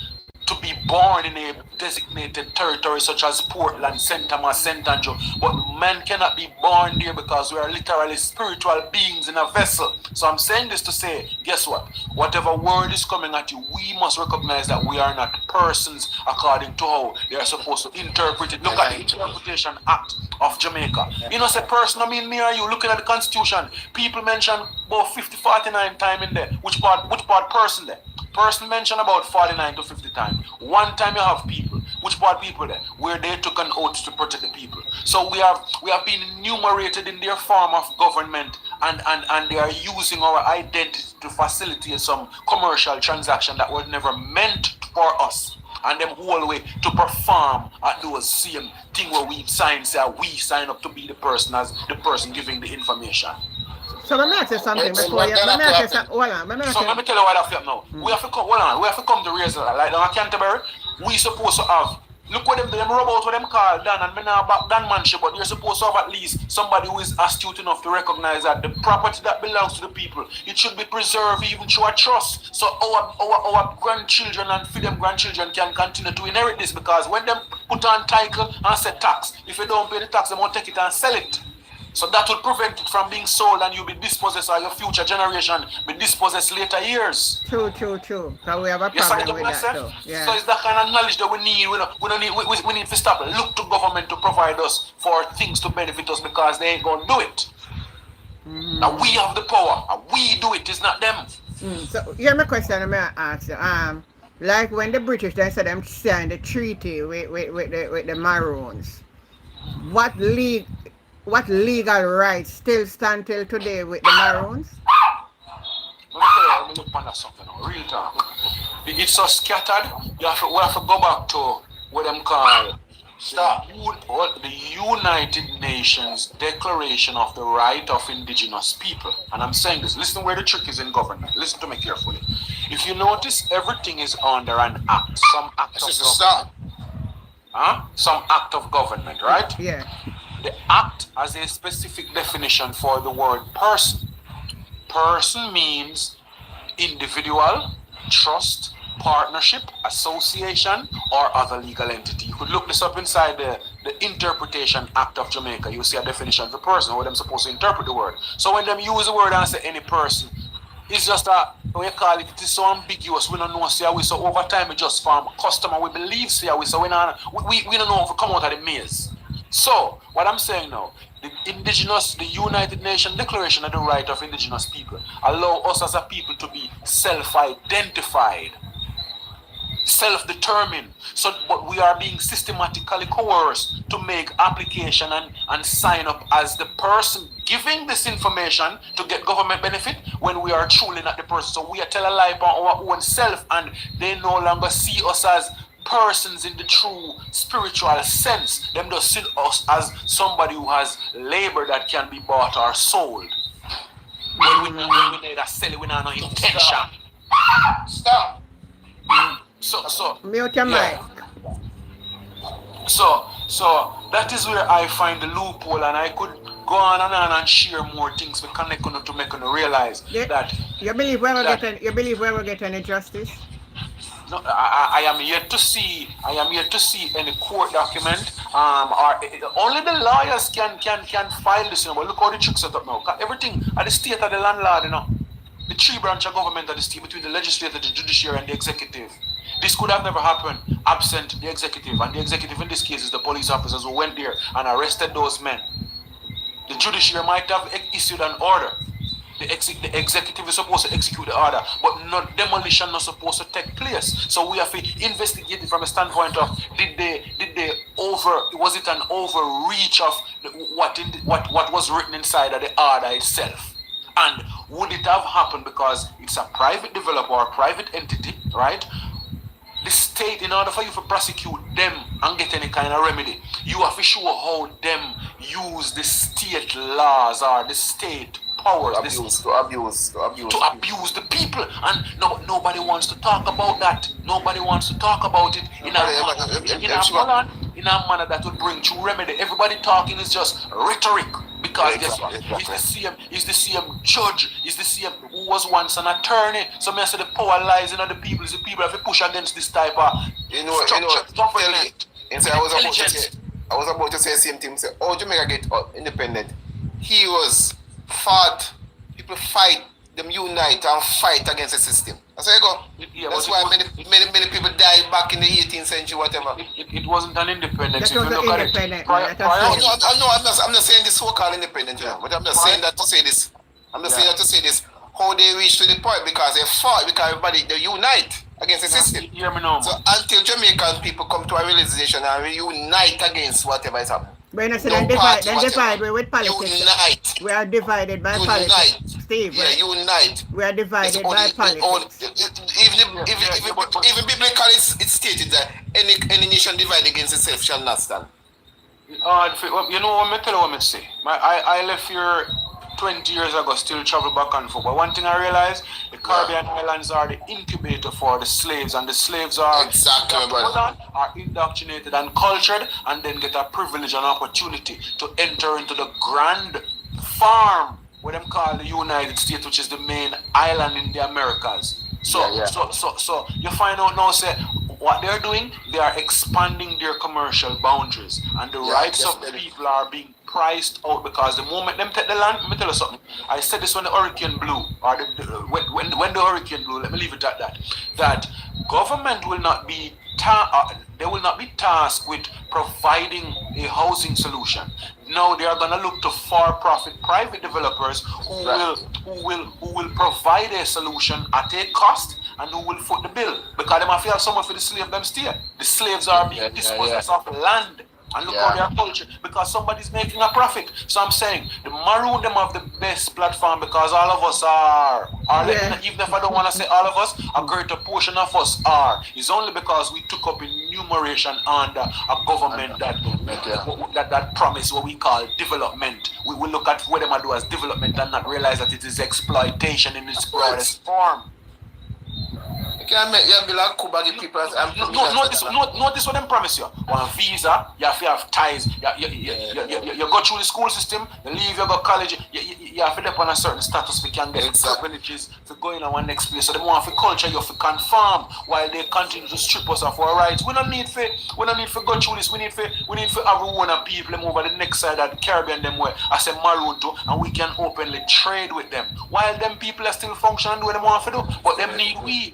to be born in a designated territory such as Portland, St. Thomas, St. Andrew. But man cannot be born there because we are literally spiritual beings in a vessel. So I'm saying this to say, guess what? Whatever word is coming at you, we must recognize that we are not persons according to how they are supposed to interpret it. Look at the Interpretation Act of Jamaica. You know, say person, I mean me or you, looking at the Constitution, people mention about 50-49 times in there. Which part person there? Person mentioned about 49 to 50 times. One time you have people. Which part people there? Where they took an oath to protect the people. So we have been enumerated in their form of government, and they are using our identity to facilitate some commercial transaction that was never meant for us. And them whole way to perform at those same thing where we sign up to be the person as the person giving the information. So let me ask you something before you. Let me tell you what I feel now. We have to come. Hold on. We have to come to raise like down at Canterbury. We supposed to have. Look what them rub out what them call Dan, and me now back Dan manship, but you're supposed to have at least somebody who is astute enough to recognize that the property that belongs to the people, it should be preserved even through a trust. So our grandchildren and for them grandchildren can continue to inherit this, because when them put on title and say tax, if you don't pay the tax, they won't take it and sell it. So that will prevent it from being sold and you be dispossessed or your future generation be dispossessed later years. True. Because we have a problem with that too. Yeah. So it's that kind of knowledge that we need. We don't need we need to stop. Look to government to provide us for things to benefit us because they ain't gonna do it. Now we have the power and we do it, it's not them. So here's my question I'm gonna ask you. Like when the British they said them signed the treaty with the Maroons, what legal rights still stand till today with the Maroons? Let me look on that something now. Real talk. It's so scattered, we have to go back to what them call the United Nations Declaration of the Right of Indigenous People. And I'm saying this, listen where the trick is in government. Listen to me carefully. If you notice, everything is under an act, some act of government. Some act of government, right? Yeah. The act has a specific definition for the word person. Person means individual, trust, partnership, association, or other legal entity. You could look this up inside the Interpretation Act of Jamaica. You see a definition for person, how them supposed to interpret the word. So when them use the word and say any person, it's just a, we call it is so ambiguous, we don't know, see how we, so over time we just form a customer, we believe, see how we, so we don't know if we come out of the maze. So, what I'm saying now, the United Nations Declaration of the Right of Indigenous People allow us as a people to be self-identified, self-determined. So, but we are being systematically coerced to make application and sign up as the person giving this information to get government benefit when we are truly not the person. So we are telling a lie about our own self and they no longer see us as persons in the true spiritual sense. Them just see us as somebody who has labor that can be bought or sold. When we need a sell it, we don't have no intention. Stop. So Mute your mic. So that is where I find the loophole, and I could go on and share more things to connect on to make you realize that you believe we will get any justice? No, I am yet to see any court document. Or only the lawyers can file this. But look how the trick set up now. Everything at the state of the landlord, the three branch of government of the state between the legislature, the judiciary, and the executive. This could have never happened absent the executive, and the executive in this case is the police officers who went there and arrested those men. The judiciary might have issued an order. The executive is supposed to execute the order, but no demolition not supposed to take place. So we have to investigate it from a standpoint of was it an overreach of what was written inside of the order itself? And would it have happened because it's a private developer or a private entity, right? The state, in order for you to prosecute them and get any kind of remedy, you have to show how them use the state laws or the state powers to abuse the people. And nobody wants to talk about that. Nobody wants to talk about it in a manner that would bring true remedy. Everybody talking is just rhetoric. Because guess what? He's the same judge, he's the same who was once an attorney. So I say the power lies in the people. It's the people have to push against this type of government. I was about to say the same thing. Say, Jamaica get independent. People fight, them unite and fight against the system. That's how you go. Yeah, that's why many people died back in the 18th century, whatever. It wasn't an independence. I'm not saying this so-called independence, but I'm just saying that to say this. Saying that to say this. How they reached to the point because they fought, because everybody they unite against the system. Hear me now, so until Jamaican people come to a realization and reunite against whatever is happening. When I say divide with politics. Unite. We are divided by politics. Steve, yeah, right? unite. We are divided by politics. Even biblically it's stated that any nation divided against itself shall not stand. You know what I tell you what I say. I left here 20 years ago, still travel back and forth. But one thing I realized, the Caribbean islands are the incubator for the slaves, and the slaves are indoctrinated and cultured, and then get a privilege and opportunity to enter into the grand farm, what them call the United States, which is the main island in the Americas. So you find out now, say, what they're doing, they are expanding their commercial boundaries, and the rights of the people are being priced out because the moment them take the land, let me tell you something. I said this when the hurricane blew, or when the hurricane blew. Let me leave it at that. That government will not be they will not be tasked with providing a housing solution. No, they are going to look to for-profit private developers who will provide a solution at a cost and who will foot the bill, because they might have someone for the slave them stay. The slaves are being dispossessed of land. And look how their culture, because somebody's making a profit. So I'm saying the Maroon them have the best platform because all of us are. Even if I don't want to say all of us, a greater portion of us are. It's only because we took up enumeration under a government that promise what we call development. We will look at what they do as development and not realize that it is exploitation in its broadest form. Can make you be like Cuba give people Notice what them promise you. One visa, you have to have ties. You go through the school system, you leave, you go college, you have to depend on a certain status we can get privileges for going on one next place. So they want for culture, you have to conform while they continue to strip us of our rights. We don't need to go through this. We need to have one of people move over the next side of the Caribbean them way as a Maroon too, and we can openly trade with them. While them people are still functioning, do what they want to do, but them need we.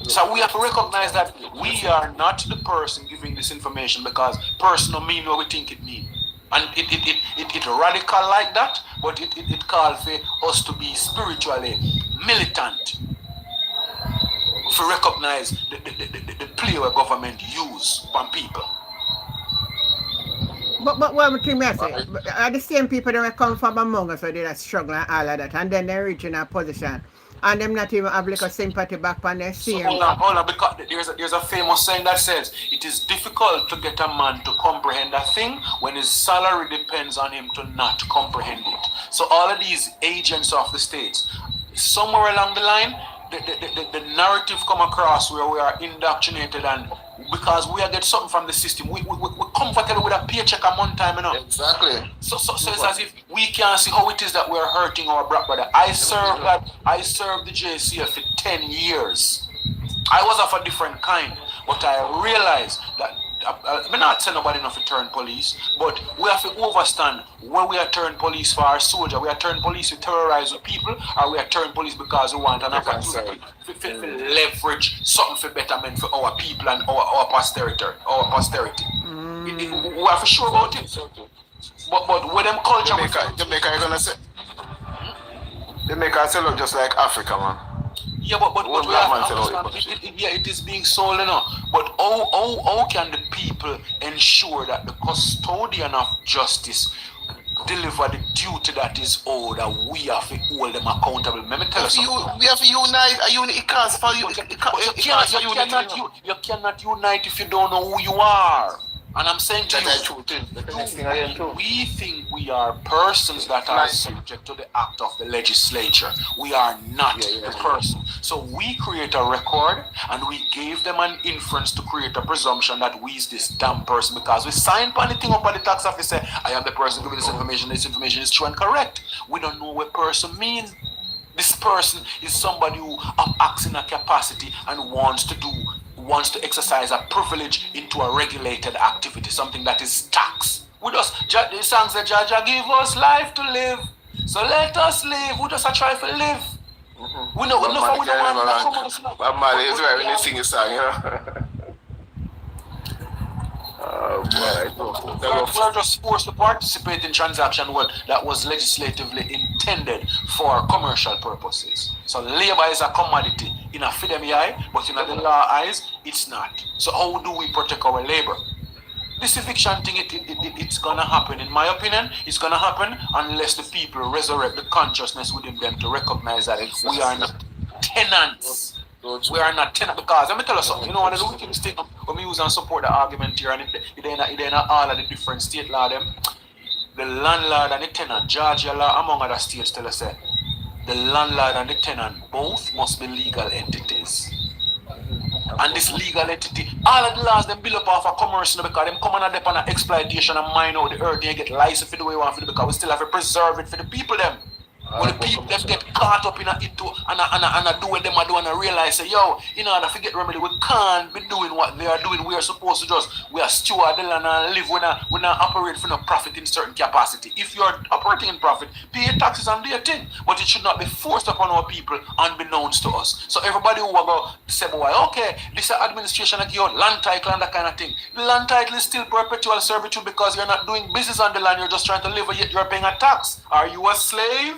So we have to recognize that we are not the person giving this information because person don't mean what we think it means. And it radical like that, but it calls for us to be spiritually militant. To recognize the play where government use on people. But what thing I say, are the same people that come from among us, so they are struggling and all of that, and then they reach in a position. And them not even have like a sympathy back on their same. Hold on, because there's a famous saying that says it is difficult to get a man to comprehend a thing when his salary depends on him to not comprehend it. So all of these agents of the states, somewhere along the line, the narrative come across where we are indoctrinated, and because we are get something from the system, we're comfortable with a paycheck a month time, you know. Exactly. So it's as if we can't see how it is that we're hurting our black brother. I served the JCF for 10 years. I was of a different kind, but I realized that I'm not saying nobody enough to turn police, but we have to understand when we are turn police for our soldier. We are turn police to terrorize the people, or we are turn police because we want an opportunity to leverage something for betterment for our people and our posterity. We are for sure about it. But with them culture, Jamaica, you're gonna say Jamaica sell up just like Africa, man. Yeah, but we have to understand, it is being sold, you know. But how can the people ensure that the custodian of justice deliver the duty that is owed, that we have to hold them accountable? Let me tell you something. We have to unite. You cannot unite if you don't know who you are. And I'm saying to you, we think we are persons that are subject to the act of the legislature. We are not the person. So we create a record and we gave them an inference to create a presumption that we is this damn person, because we signed anything up on the tax office say, I am the person giving this information is true and correct. We don't know what person means. This person is somebody who acts in a capacity and wants to exercise a privilege into a regulated activity, something that is tax. We just, the song says, Jaja give us life to live, so let us live. We just try to live. We know, we don't want to come on. Man, is right when they sing a song, you know. We're just forced to participate in transaction that was legislatively intended for commercial purposes. So labor is a commodity in a FIDEMI eye, but in the law eyes, it's not. So how do we protect our labor? This eviction thing, it's gonna happen. In my opinion, it's gonna happen unless the people resurrect the consciousness within them to recognize that we are not tenants. We are not tenants, because let me tell you something. You know, one of the wicked things when we use and support the argument here, and it ain't all of the different state law them. The landlord and the tenant, Georgia law among other states tell us that the landlord and the tenant both must be legal entities. And this legal entity, all of the laws them build up off of commerce, you know, because them come on and exploitation and mine out the earth, they get license for the way we want for it, because we still have to preserve it for the people them. When the people them get caught up in it too, and do what them are doing and realize, say, yo, in order to get remedy, we can't be doing what they are doing. We are supposed to we are steward the land and live. We not operate for no profit in certain capacity. If you are operating in profit, pay your taxes and do your thing. But it should not be forced upon our people unbeknownst to us. So everybody who go say, boy, okay, this administration like your land title and that kind of thing. The land title is still perpetual servitude because you're not doing business on the land, you're just trying to live, yet you're paying a tax. Are you a slave?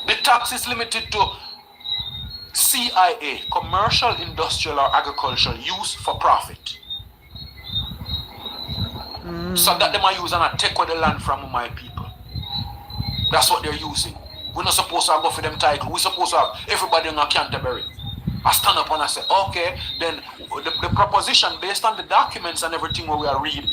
The tax is limited to CIA, commercial, industrial, or agricultural use for profit. So that they might use and take away the land from my people. That's what they're using. We're not supposed to go for them title. We're supposed to have everybody in Canterbury. I stand up and I say, okay, then the proposition based on the documents and everything where we are read,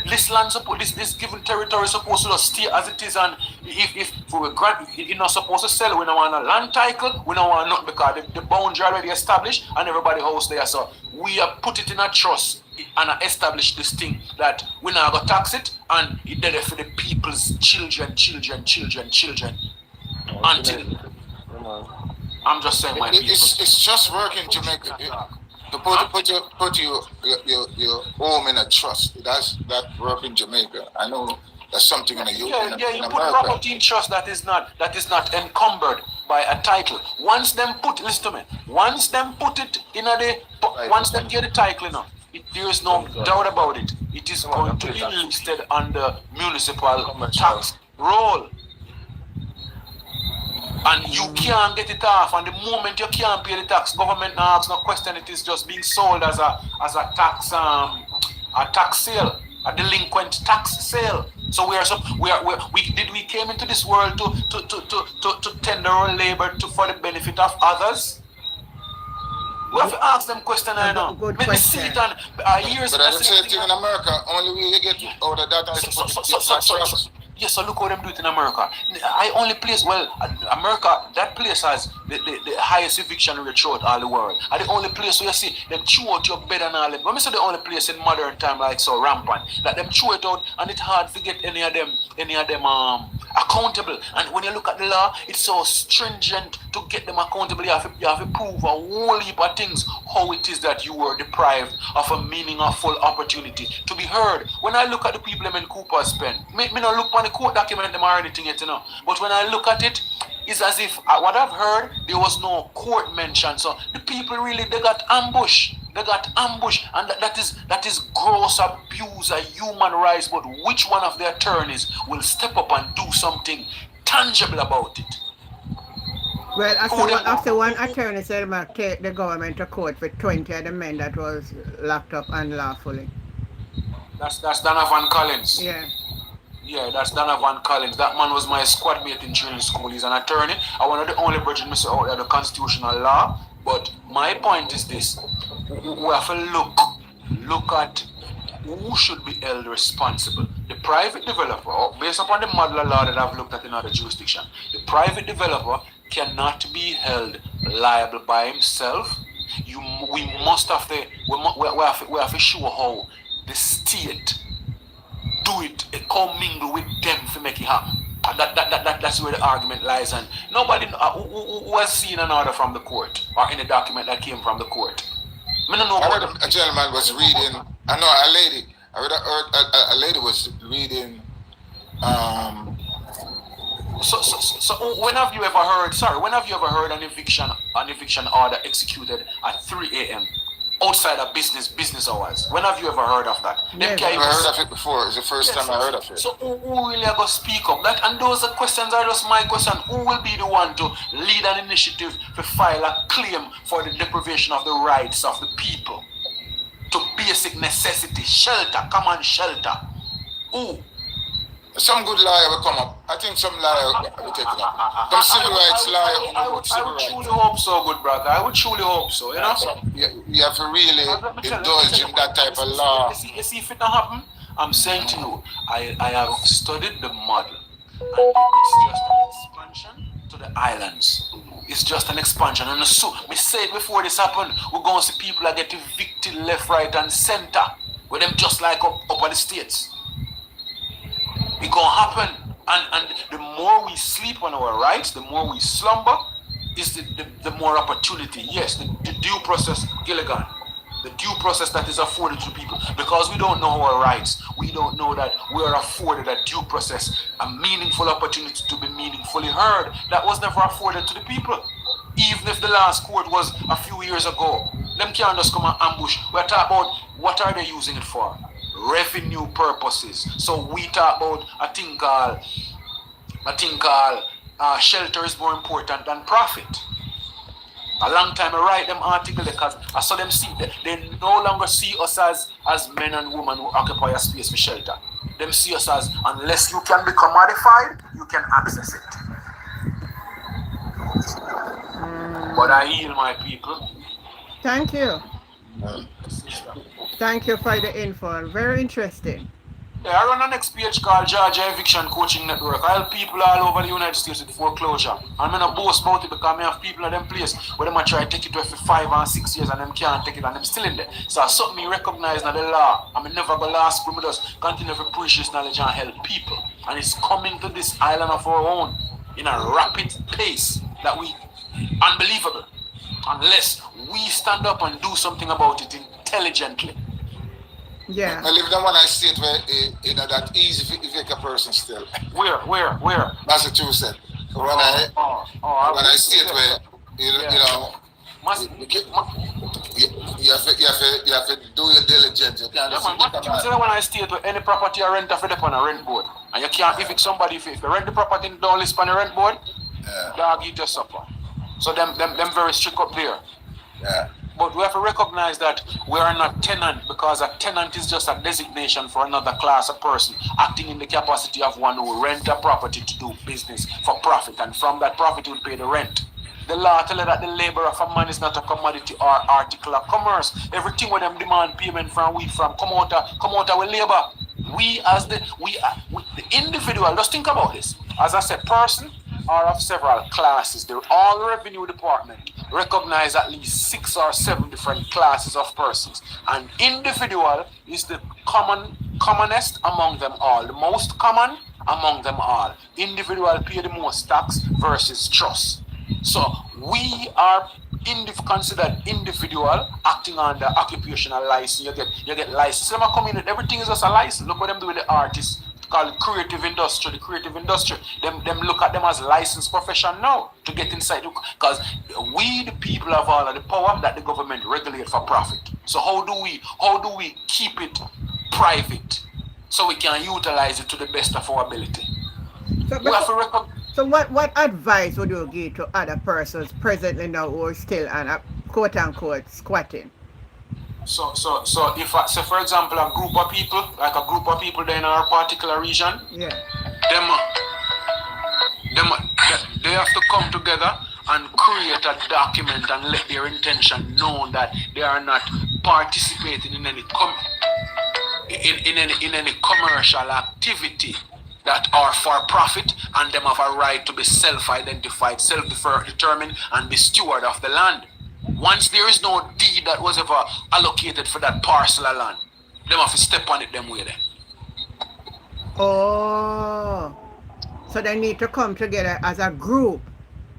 this land this given territory is supposed to just stay as it is, and if we were you're not supposed to sell, we don't want a land title, we don't want nothing because the boundary already established and everybody house there. So we have put it in a trust and established this thing that we now go tax it and it did it for the people's children until I'm just saying my people. It's just working to make it. To put your home in a trust. That work in Jamaica. I know that's something in the UK. Yeah, you put property in trust that is not encumbered by a title. Once them put it in once them get the title, there is no doubt about it. It is going to be listed under municipal tax roll. And you can't get it off, and the moment you can't pay the tax, government now asks no question. It is just being sold as a tax sale, a delinquent tax sale. So we came into this world to tender our labor for the benefit of others. We have to ask them questions now. Let me see it and years. But as I said in America, only way you get out of that is yes, so look how them do it in America. America, that place has the highest eviction rate throughout all the world. And the only place where you see them chew out your bed and all that. When I say the only place in modern time like so rampant, that them chew it out and it's hard to get any of them accountable. And when you look at the law, it's so stringent to get them accountable. You have to prove a whole heap of things how it is that you were deprived of a meaningful opportunity to be heard. When I look at the people in Cooper's Pen, me not look on the court document them or anything yet, But when I look at it, it's as if what I've heard, there was no court mention. So the people really, they got ambushed. And that is gross abuse of human rights. But which one of the attorneys will step up and do something tangible about it? Well, after one attorney said about take the government to court for 20 of the men that was locked up unlawfully. That's Donovan Collins. Yeah. Yeah, that's Donovan Collins. That man was my squad mate in training school. He's an attorney. I one of the only bridges Mr. out there the constitutional law. But my point is this. We have to look at who should be held responsible. The private developer, based upon the model law that I've looked at in other jurisdictions, the private developer cannot be held liable by himself. We have to show how the state do it, commingle with them to make it happen. That's where the argument lies. And nobody who has seen an order from the court or any document that came from the court. I heard a gentleman was reading. I know a lady. I heard a lady was reading. So when have you ever heard an eviction order executed at 3 a.m. outside of business hours? When have you ever heard of that? I've heard of it before. It's the first time I heard of it. So who will you go speak up? And those are questions are just my question. Who will be the one to lead an initiative to file a claim for the deprivation of the rights of the people? To basic necessity, shelter, common shelter. Who? Some good lawyer will come up. I think some lawyer will take it up. Some civil rights lawyer. I would truly hope so, good brother. I would truly hope so, you know? So, you have to really indulge in that type of law. You see if it don't happen, I'm saying to you, I have studied the model. And it's just an expansion to the islands. It's just an expansion. And so, we said before this happened, we're going to see people that get evicted left, right, and center. With them just like up at the States. It's going to happen. And the more we sleep on our rights, the more we slumber, is the more opportunity. Yes, the due process, Gilligan, the due process that is afforded to people. Because we don't know our rights, we don't know that we are afforded a due process, a meaningful opportunity to be meaningfully heard. That was never afforded to the people. Even if the last court was a few years ago, them can't just come and ambush. We're talking about what are they using it for? Revenue purposes. So we talk about a thing called shelter is more important than profit. A long time I write them article because I saw them see they no longer see us as men and women who occupy a space for shelter. Them see us as unless you can be commodified, you can access it. But I yield my people. Thank you. Thank you for the info. Very interesting. Yeah, I run an next page called Georgia Eviction Coaching Network. I help people all over the United States with foreclosure. And I'm not boast about it because I have people in them place where they might try to take it to for 5 and 6 years and them can't take it and them still in there. So it's something me recognize in the law. I'm never going to law school, but just continue to preach this knowledge and help people. And it's coming to this island of our own in a rapid pace that we unbelievable. Unless we stand up and do something about it intelligently. Yeah. I live in one I state where that easy if you a person still. Where? Massachusetts. When I state where you know you have to do your diligence. You can't just Massachusetts when I state where any property I rent off it on a rent board. And you can't evict somebody if you rent the property and don't list on a rent board, dog eat your supper. So them very strict up there. Yeah. But we have to recognize that we are not tenant because a tenant is just a designation for another class of person acting in the capacity of one who rent a property to do business for profit, and from that profit will pay the rent. The law tells you that the labor of a man is not a commodity or article of commerce. Everything where them demand payment from come out with labor. The individual, just think about this. As I said, person are of several classes. All the revenue department recognize at least 6 or 7 different classes of persons. And individual is the commonest among them all, the most common among them all. Individual pay the most tax versus trust. So we are considered individual acting under occupational license. You get license. Some community, everything is just a license. Look what them do with the artists. Called creative industry. The creative industry, them look at them as licensed profession now to get inside, because we the people have all of the power that the government regulate for profit. So how do we keep it private so we can utilize it to the best of our ability? So what advice would you give to other persons presently now who are still on quote unquote squatting? So if for example a group of people there in our particular region, yeah, they have to come together and create a document and let their intention known that they are not participating in any commercial activity that are for profit, and them have a right to be self-identified, self-determined, and be steward of the land. Once there is no deed that was ever allocated for that parcel of land, them have to step on it them way there. Oh, so they need to come together as a group.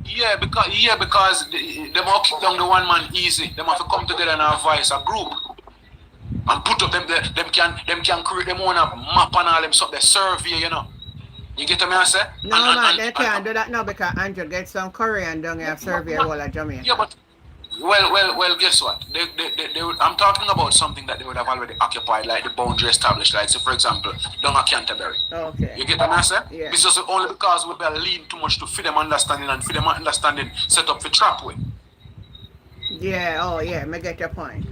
Yeah, because them all kick down the one man easy. Them have to come together and advise a group and put up them can create them own a map and all them stuff. They survey, you know. You get what I say? No, they can't do that now because Andrew gets some Korean down here survey all of Jamaica. Yeah, but well, guess what? I'm talking about something that they would have already occupied, like the boundary established, like so for example, down at Canterbury. Okay. You get what I say? Yeah. It's just only because we lean too much to feed them understanding and feed them understanding set up for trap way. Yeah, I get your point.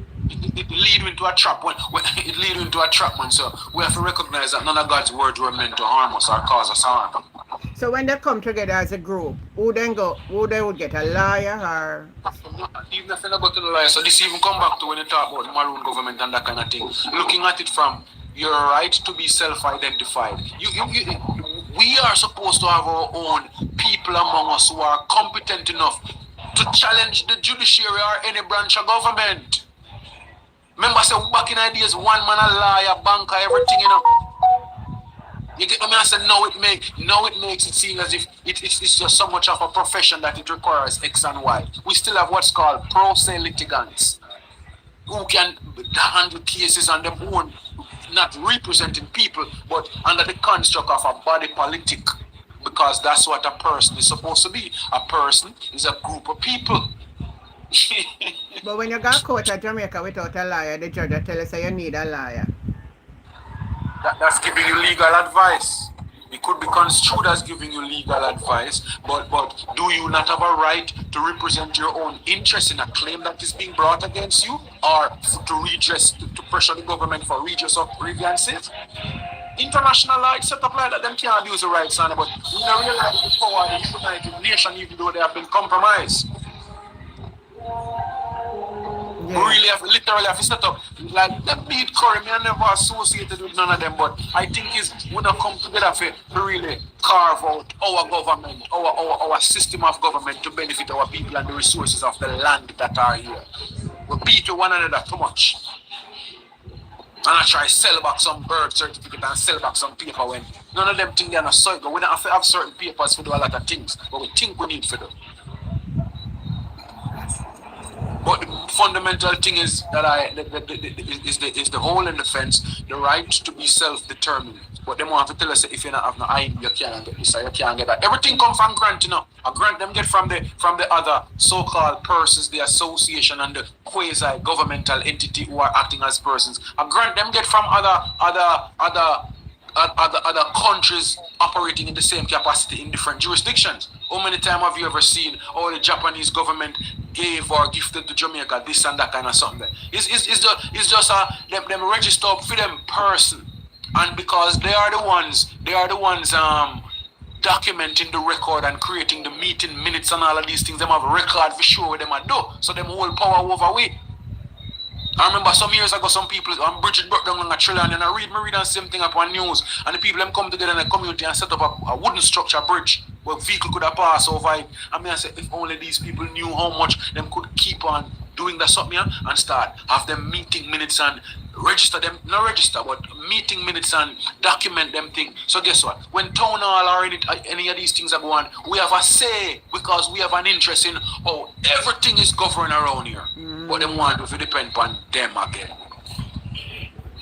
It lead into a trap it lead into a trap, man. So we have to recognize that none of God's words were meant to harm us or cause us harm. So when they come together as a group, who they would get a lawyer or? Even if they don't go to the lawyer, so this even come back to when you talk about the Maroon government and that kind of thing. Looking at it from your right to be self-identified. We are supposed to have our own people among us who are competent enough to challenge the judiciary or any branch of government. Remember, say back in the days, one man a lawyer, banker, everything, you know. You get what I say? Now it makes it seem as if it's just so much of a profession that it requires X and Y. We still have what's called pro se litigants who can handle cases on their own, not representing people, but under the construct of a body politic. Because that's what a person is supposed to be. A person is a group of people. But when you go to court at Jamaica without a lawyer, the judge will tell you say you need a lawyer. That's giving you legal advice. It could be construed as giving you legal advice, but do you not have a right to represent your own interest in a claim that is being brought against you, or to pressure the government for redress of grievances? International law is set up like that. Them can't abuse the rights on it, but we don't realize the power of the United Nations, even though they have been compromised. Yeah. We really literally have to set up, like, them beat Curry, me are never associated with none of them, but I think it's when I come together to really carve out our government, our system of government to benefit our people and the resources of the land that are here. We beat one another too much. And I try to sell back some birth certificate and sell back some paper when none of them think they're not certain. We don't have to have certain papers to do a lot of things, but we think we need to do. But the fundamental thing is that is the whole in the fence, the right to be self-determined. But they want to tell us if you don't have no ID, you can't get this or you can't get that. Everything comes from grant, you know. A grant them get from the other so-called persons, the association and the quasi-governmental entity who are acting as persons. A grant them get from other countries operating in the same capacity in different jurisdictions. How many times have you ever seen how the Japanese government gave or gifted to Jamaica this and that kind of something? It's just them register up for them person, and because they are the ones documenting the record and creating the meeting minutes and all of these things. Them have a record for sure what them are do. So them hold power over we. I remember some years ago, some people, Bridget broke down on a trillion, and I read the same thing up on news, and the people them come together in a community and set up a wooden structure bridge where vehicle could have passed over it. I mean, I said, if only these people knew how much them could keep on doing that something and start have them meeting minutes and register them, not register, but meeting minutes and document them things. So guess what? When town hall or any of these things are going, we have a say because we have an interest in how everything is governed around here. But them want to depend upon them again.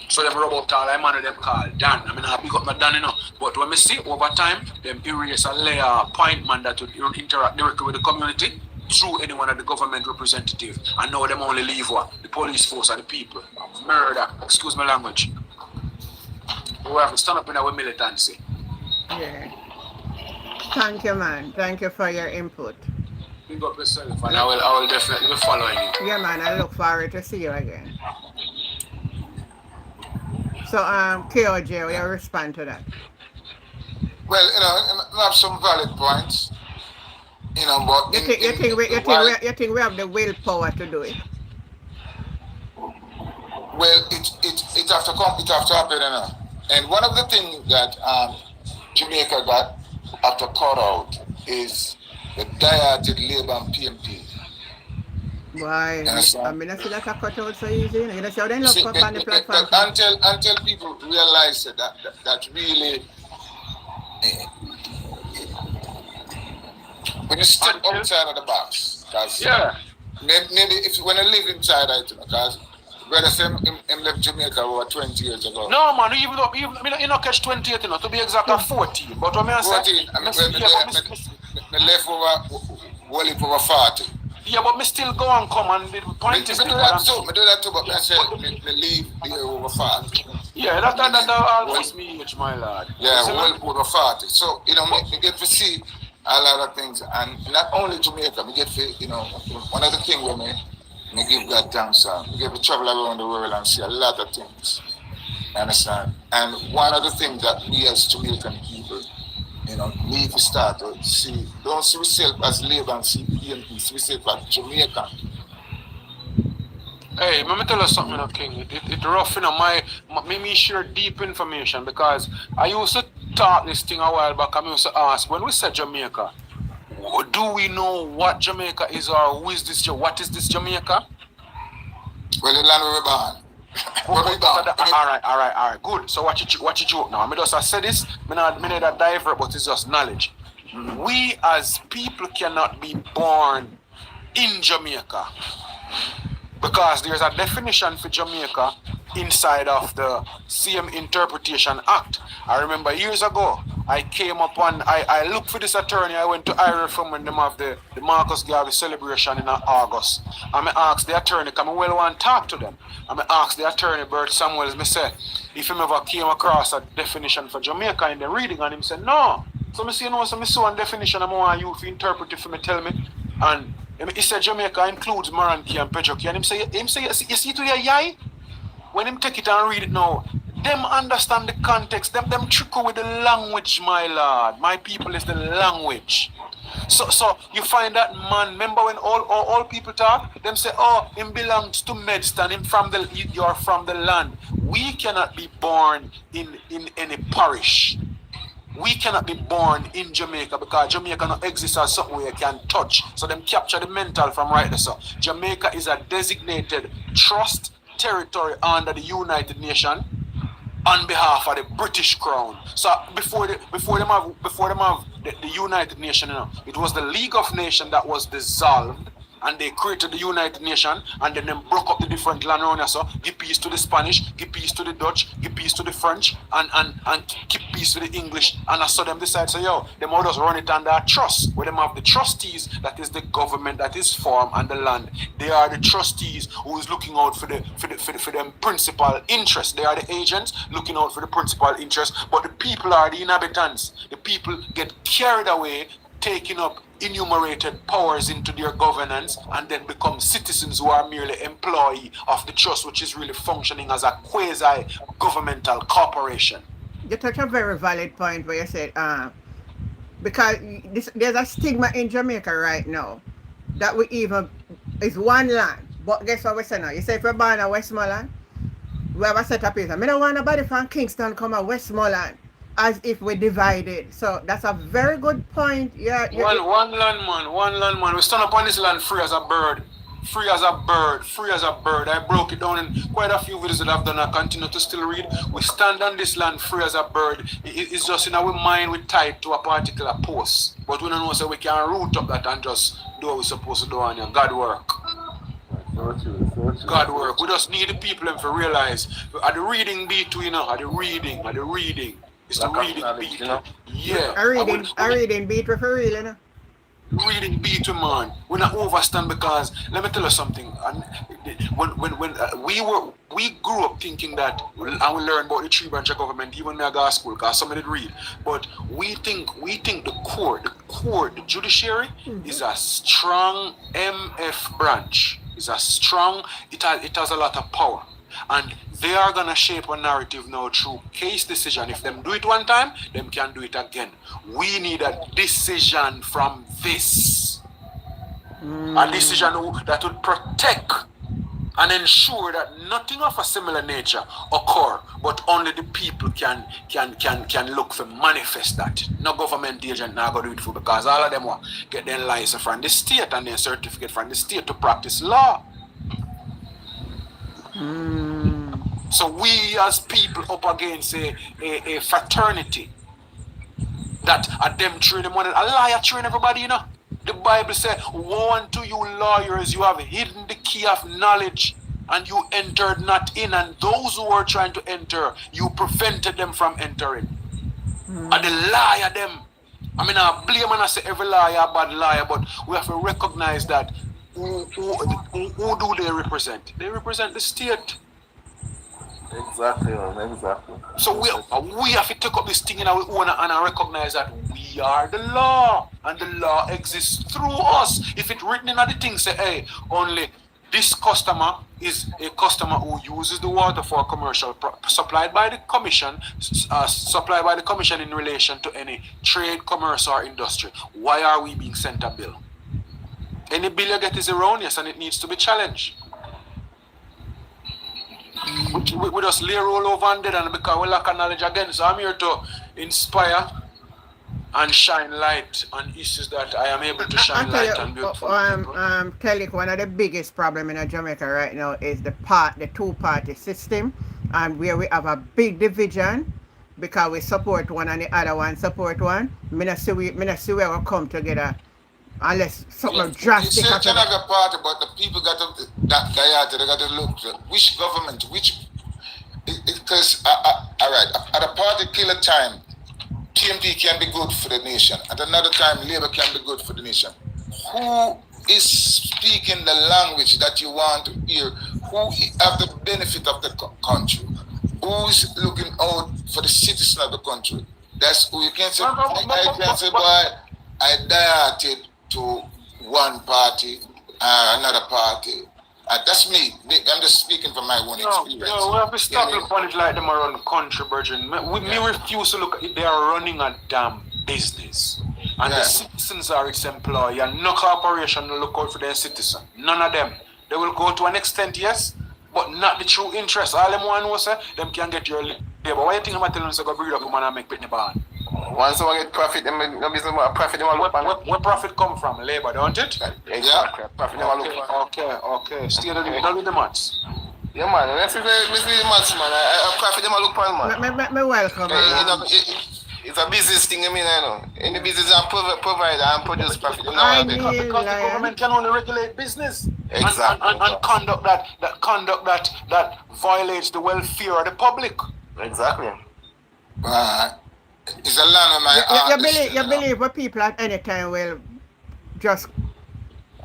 So them rub out all I man them call Dan. I mean I big up my Dan, you know. But when we see over time, them erase a layer appointment that would interact directly with the community through any one of the government representatives. And now them only leave what? The police force and the people. Murder. Excuse my language. We have to stand up in our militancy. Yeah. Thank you, man. Thank you for your input. Big up yourself, and I will definitely be following you. Yeah, man. I look forward to see you again. So, KOJ, will you respond to that? Well, you know, I have some valid points. You know, but you think we have the willpower to do it? Well, it have to come. It have to happen, you know. And one of the things that Jamaica got have to cut out is the dieted Labour and PMP. Why? I mean, I feel like I cut out so easy. You know, so then look up on the platform. Until people realize that really, when you step outside of the box, because maybe if when you live inside it, you know, because brother said him left Jamaica over 20 years ago. No man, even though you know catch 28, you know, to be exact, 14. But when I say 14, I left over 40. Yeah, but me still go and come, and the point is I do that too, but I said me leave here over 40. Yeah, that almost me age, my lad. Yeah, over 40. So, you know, me get to see a lot of things, and not only Jamaica, me get to, you know, one of the things where me give God thanks, me get to travel around the world and see a lot of things. You understand? And one of the things that we as Jamaican people, you know, need to start to see, don't see ourselves as Labour and CPMP, see ourselves as Jamaican. Hey, let me tell you something, King. It's rough, you know, me share deep information because I used to talk this thing a while back. I used to ask, when we say Jamaica, do we know what Jamaica is or who is this? What is this Jamaica? Well, the land where we're born. But we back. All right. Good. So watch you joke now. I just say this. Me not divert, but it's just knowledge. We as people cannot be born in Jamaica because there's a definition for Jamaica inside of the same Interpretation Act. I remember years ago, I came upon, I looked for this attorney. I went to Ira from when them have the Marcus Garvey celebration in August. And I asked the attorney, come I well want to talk to them. And I asked the attorney, Bert Samuels, me say, if him ever came across a definition for Jamaica in the reading, and him said, no. So I say, no, so I saw one definition, I want you to interpret it for me, tell me. And he said Jamaica includes Maranki and Pejoki. And him say, you see to your yai? When him take it and read it now, them understand the context, them trickle with the language, my lord. My people is the language. So you find that man, remember when all people talk, them say, oh, him belongs to Medston, you're from the land. We cannot be born in any parish. We cannot be born in Jamaica because Jamaica not exists as something where you can touch. So them capture the mental from right there. So Jamaica is a designated trust territory under the United Nations on behalf of the British Crown. So before them have the United Nations, you know, it was the League of Nations that was dissolved. And they created the United Nations, and then them broke up the different land around here. So give peace to the Spanish, give peace to the Dutch, give peace to the French, and keep peace to the English. And I saw them decide, so yo, them all just run it under a trust. Where them have the trustees, that is the government that is formed and the land. They are the trustees who is looking out for them principal interests. They are the agents looking out for the principal interests, but the people are the inhabitants. The people get carried away, taking up enumerated powers into their governance and then become citizens who are merely employee of the trust, which is really functioning as a quasi-governmental corporation. You touch a very valid point where you said, because there's a stigma in Jamaica right now that we even is one land. But guess what we say now? You say if you're born in Westmoreland, we have a set of people. I don't want nobody from Kingston come to Westmoreland. As if we divided. So that's a very good point. Yeah. One land man. We stand up on this land free as a bird. Free as a bird. I broke it down in quite a few videos that I've done. I continue to still read. We stand on this land free as a bird. It's just in our mind we tied to a particular post. But we don't know so we can root up that and just do what we're supposed to do on here. God work. God work. We just need the people to realize at the reading beat, you know, at the reading. It's the reading beat, you know? Yeah. A reading beat for real, you know? Reading beat, man. We not overstand because let me tell you something. When we grew up thinking that, and we learned about the three branch of government, even when I go to school, because some did read. But we think the court, the judiciary is a strong MF branch. It's a strong. It has a lot of power. And they are going to shape a narrative now through case decision. If them do it one time, them can do it again. We need a decision from this. A decision that would protect and ensure that nothing of a similar nature occur, but only the people can look for manifest that. No government agent now go do it for because all of them want get their license from the state and their certificate from the state to practice law. So we as people up against a fraternity that at them train them, a liar train everybody, you know. The Bible says, woe unto you lawyers, you have hidden the key of knowledge and you entered not in, and those who were trying to enter, you prevented them from entering. And the liar them, I mean I blame and I say every liar a bad liar, but we have to recognize that who do they represent? They represent the state. Exactly. So we have to take up this thing in our own and recognize that we are the law and the law exists through us. If it's written in the thing, say, hey, only this customer is a customer who uses the water for commercial supplied by the commission in relation to any trade, commerce, or industry. Why are we being sent a bill? Any bill you get is erroneous and it needs to be challenged. We just lay roll over and dead and because we lack knowledge again. So I'm here to inspire and shine light on issues that I am able to shine tell light you, on beautiful people. Kelly, one of the biggest problem in Jamaica right now is the two-party system, and where we have a big division because we support one and the other one support one. Me not see we will come together unless something You drastic say happen. another party, but the people got to they got to look which government, which because all right, at a particular time, PMP can be good for the nation. At another time, Labour can be good for the nation. Who is speaking the language that you want to hear? Who have the benefit of the country? Who is looking out for the citizen of the country? That's who you can't say. I can't say, boy, I dieted to one party, another party. That's me. I'm just speaking from my own experience. No, we have to stop looking at it like them around the country, Virgin. Me refuse to look at it. They are running a damn business. And the citizens are its employee. And no corporation will look out for their citizen. None of them. They will go to an extent, yes, but not the true interest. All them one was say, them can get your labor. Why you think I'm telling you to go breed up and make Pitney Barn? Once someone get profit, them no business profit them all look Where profit come from? Labor, don't it? Exactly. Profit them all look Okay. Still don't do the maths. Yeah, man. Let's see the maths, man. I profit them all look pan, man. Me welcome. It's a business thing, I know. Any business and provide and produce profit. I Because the government can only regulate business. Exactly. And conduct that violates the welfare of the public. Exactly. It's a land of my you believe what people at any time will just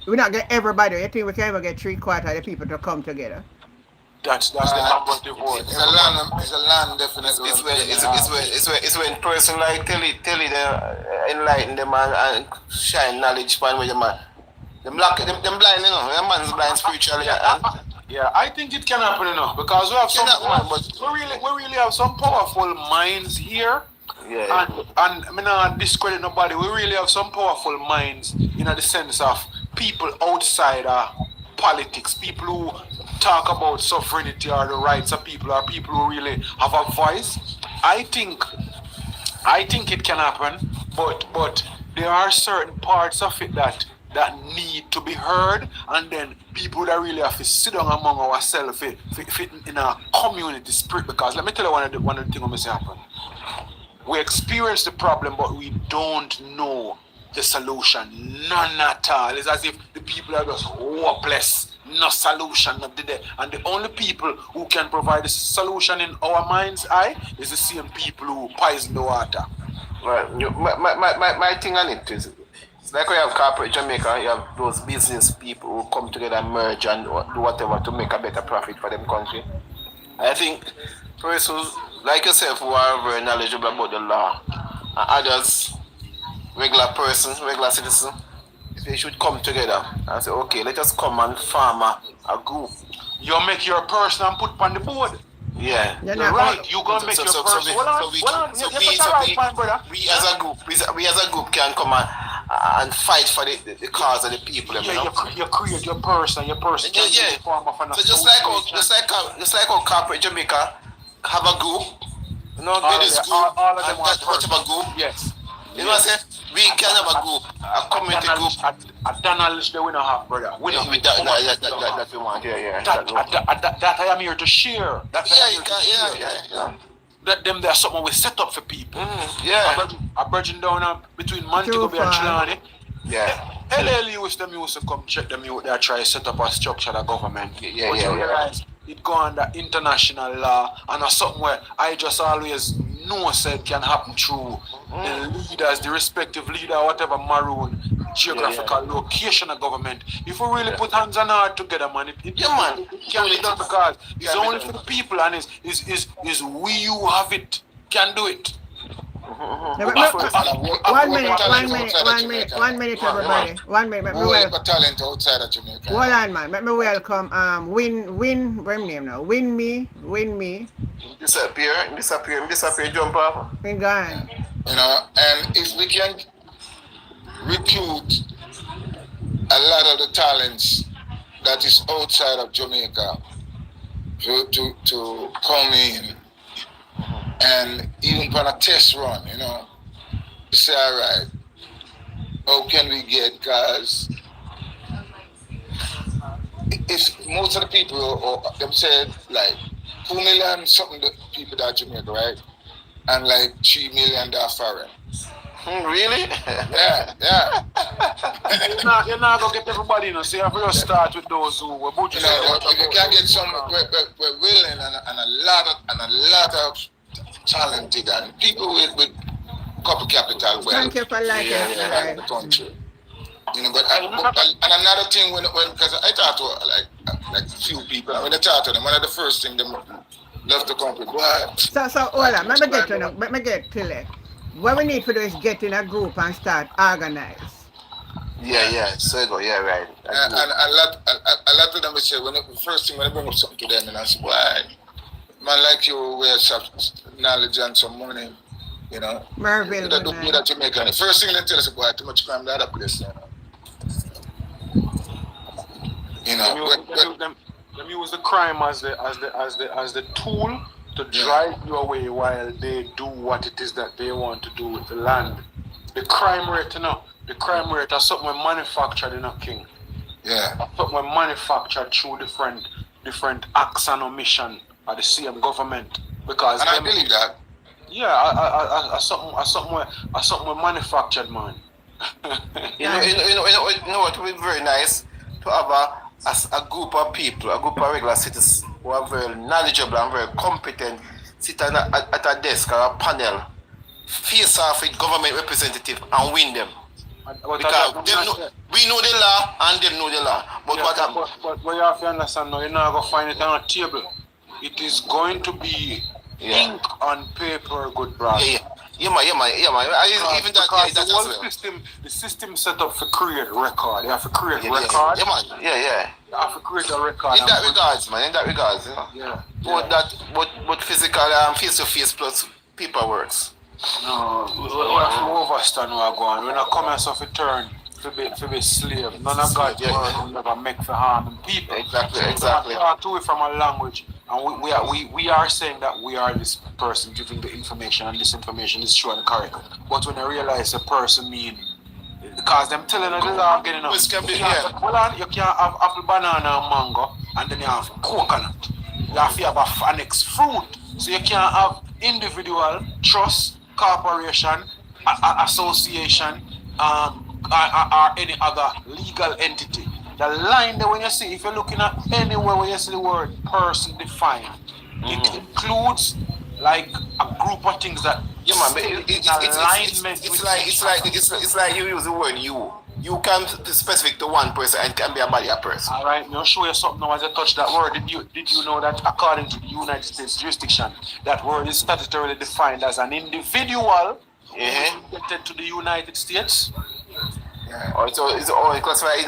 we not get everybody. You think we can ever get 3/4 of the people to come together? That's the operative word. It's a land definitely. It's when person like tell it enlighten them and shine knowledge upon with them man. Them blind, you know. Them man's blind spiritually. Yeah, I think it can happen enough because we really have some powerful minds here. Yeah. And I mean not discredit nobody. We really have some powerful minds in the sense of people outside politics, people who talk about sovereignty or the rights of people, or people who really have a voice. I think it can happen, but there are certain parts of it that need to be heard, and then people that really have to sit down among ourselves fit in a community spirit. Because let me tell you one of the things that must happen. We experience the problem, but we don't know the solution. None at all. It's as if the people are just hopeless. No solution, not there. And the only people who can provide the solution in our mind's eye is the same people who poison the water. Right. My thing on it is, it's like we have corporate Jamaica, you have those business people who come together and merge and do whatever to make a better profit for them country. I think persons like yourself who are very knowledgeable about the law and others, regular persons, regular citizens, they should come together and say, okay, let us come and form a group. You make your person and put on the board. Yeah. You're Right, you gonna make your person. We as a group can come and fight for the cause of the people. Yeah, you know? You create your person. Your person. Yeah. So just like how corporate Jamaica have a group, you know, all this of group, all of them and that much of a group. Yes. You know what I'm saying? We can have a group, a community group. That knowledge that we don't have, brother. We don't have that we want. Yeah. That I am here to share. Yeah. That them there's something we set up for people. Yeah. A bridging down between Montego Bay and Trelawney. Yeah. LLU is them used to come check them out there, try to set up a structure of government. Yeah. Realize it go under international law and a something where I just always know said can happen through the leaders, the respective leader, whatever maroon geographical location of government. If we really put hands and heart together, man, it can be done because it's only for the people and is we who have it can do it. 1 minute, everybody. 1 minute. More talent outside of Jamaica. Hold on, man. Let me welcome Win. What's name now? Win me. Disappear, jump up. He gone. You know, and if we can recruit a lot of the talents that is outside of Jamaica to come in and even on a test run, you know, say, all right, how can we get, because if most of the people, or them said, like, 2 million something people that Jamaica, right? And like 3 million that foreign. Really? Yeah. You're not going to get everybody, you know, so you have to just start with those who were butchers. If you can get some, we're willing and a lot of talented and people with couple capital. Well, Thank you for liking the country. You know, but another thing because I talked to like a few people, and when I talk to them, one of the first things them left the country. So hold on, let me get till it. What we need to do is get in a group and start organize. Yeah, so go, yeah, right. And a lot of them will say, the first thing when I bring up something to them, and I say, why? Man like you, we have knowledge and some money, you know. Merville, do that Jamaica. The first thing they tell us, boy, too much crime in the other place, you know. Them use the crime as the tool to drive you away while they do what it is that they want to do with the land. The crime rate, you know, is something manufactured in a king. Yeah. Something manufactured through different acts and omission of the same government. Because and I believe that. Yeah, something manufactured, man. You know what would be very nice to have a group of people, a group of regular citizens who are very knowledgeable and very competent, sit at a desk or a panel, face off with government representative and win them. Because we know the law and them know the law. But what happens? But you have to understand now, you're not going to find it on a table. It is going to be ink on paper, good brother. Yeah, man. Even that, the whole system set up for create record. You have to create record. Yeah, man. Yeah. You have to create a record. In that regards, you know. Yeah. But physical face-to-face plus paperwork. No, we have to overstand where we're going. We're not coming so for turn to be slave. None of God's word will never make for harm people. Exactly. We talk to it from a language, and we are saying that we are this person giving the information, and this information is true and correct. But when I realize the person mean, because them telling us the law getting up. You can't have apple, banana, and mango, and then you have coconut. You have to have a annex fruit. So you can't have individual, trust, corporation, association, or any other legal entity. The line there when you see, if you're looking at anywhere where you see the word person defined, it includes like a group of things that it's like you use the word you. You can be specific to one person and can be a body a person. All right, I'll show you something now as I touch that word. Did you know that according to the United States jurisdiction, that word is statutorily defined as an individual related to the United States? Yeah. So it's classified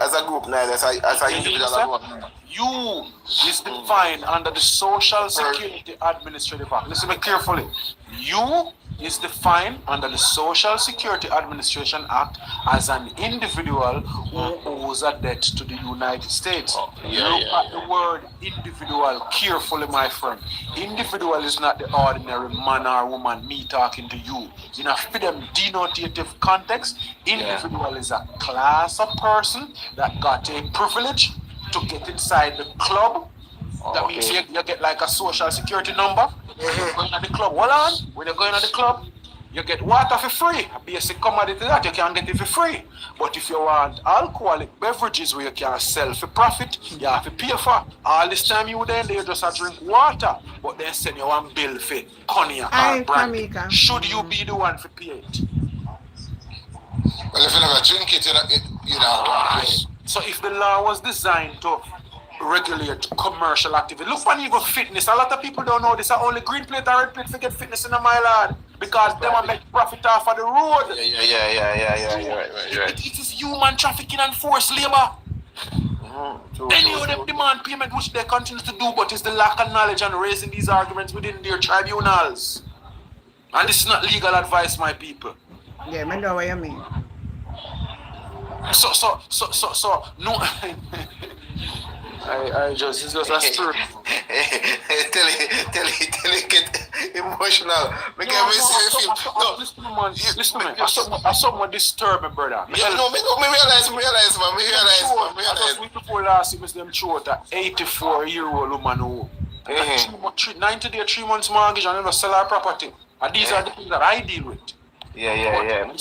as a group now, as an individual. You is defined under the Social Security Administrative Act. Listen to me carefully. You is defined under the Social Security Administration Act as an individual who owes a debt to the United States. Look at the word individual carefully, my friend. Individual is not the ordinary man or woman, me talking to you. In a freedom denotative context, individual is a class of person that got a privilege to get inside the club. That means you get like a social security number. When you're going to the club, when you're going to the club, you get water for free. A basic commodity that you can get it for free. But if you want alcoholic beverages where you can sell for profit, you have to pay for. All this time you just have to drink water. But then send you one bill for cognac or brandy. Should you be the one for pay it? Well, if you never drink it, you know. So if the law was designed to regulate commercial activity, look for even fitness. A lot of people don't know this. Only green plate or red plate to get fitness in my lad. Because them will make profit off of the road. Yeah. It is human trafficking and forced labor. Any of them demand payment, which they continue to do, but it's the lack of knowledge and raising these arguments within their tribunals. And this is not legal advice, my people. Yeah, I know what you mean. So, no. It's just a story. Tell it get emotional. Make me see you feel. No, Listen to me. I somewhat disturb me, brother. Me realize, man. I just week before last week, Mr. Them short a 84-year-old woman who 90 day 3 months mortgage and never sell her property. And these are the things that I deal with. Yeah. Me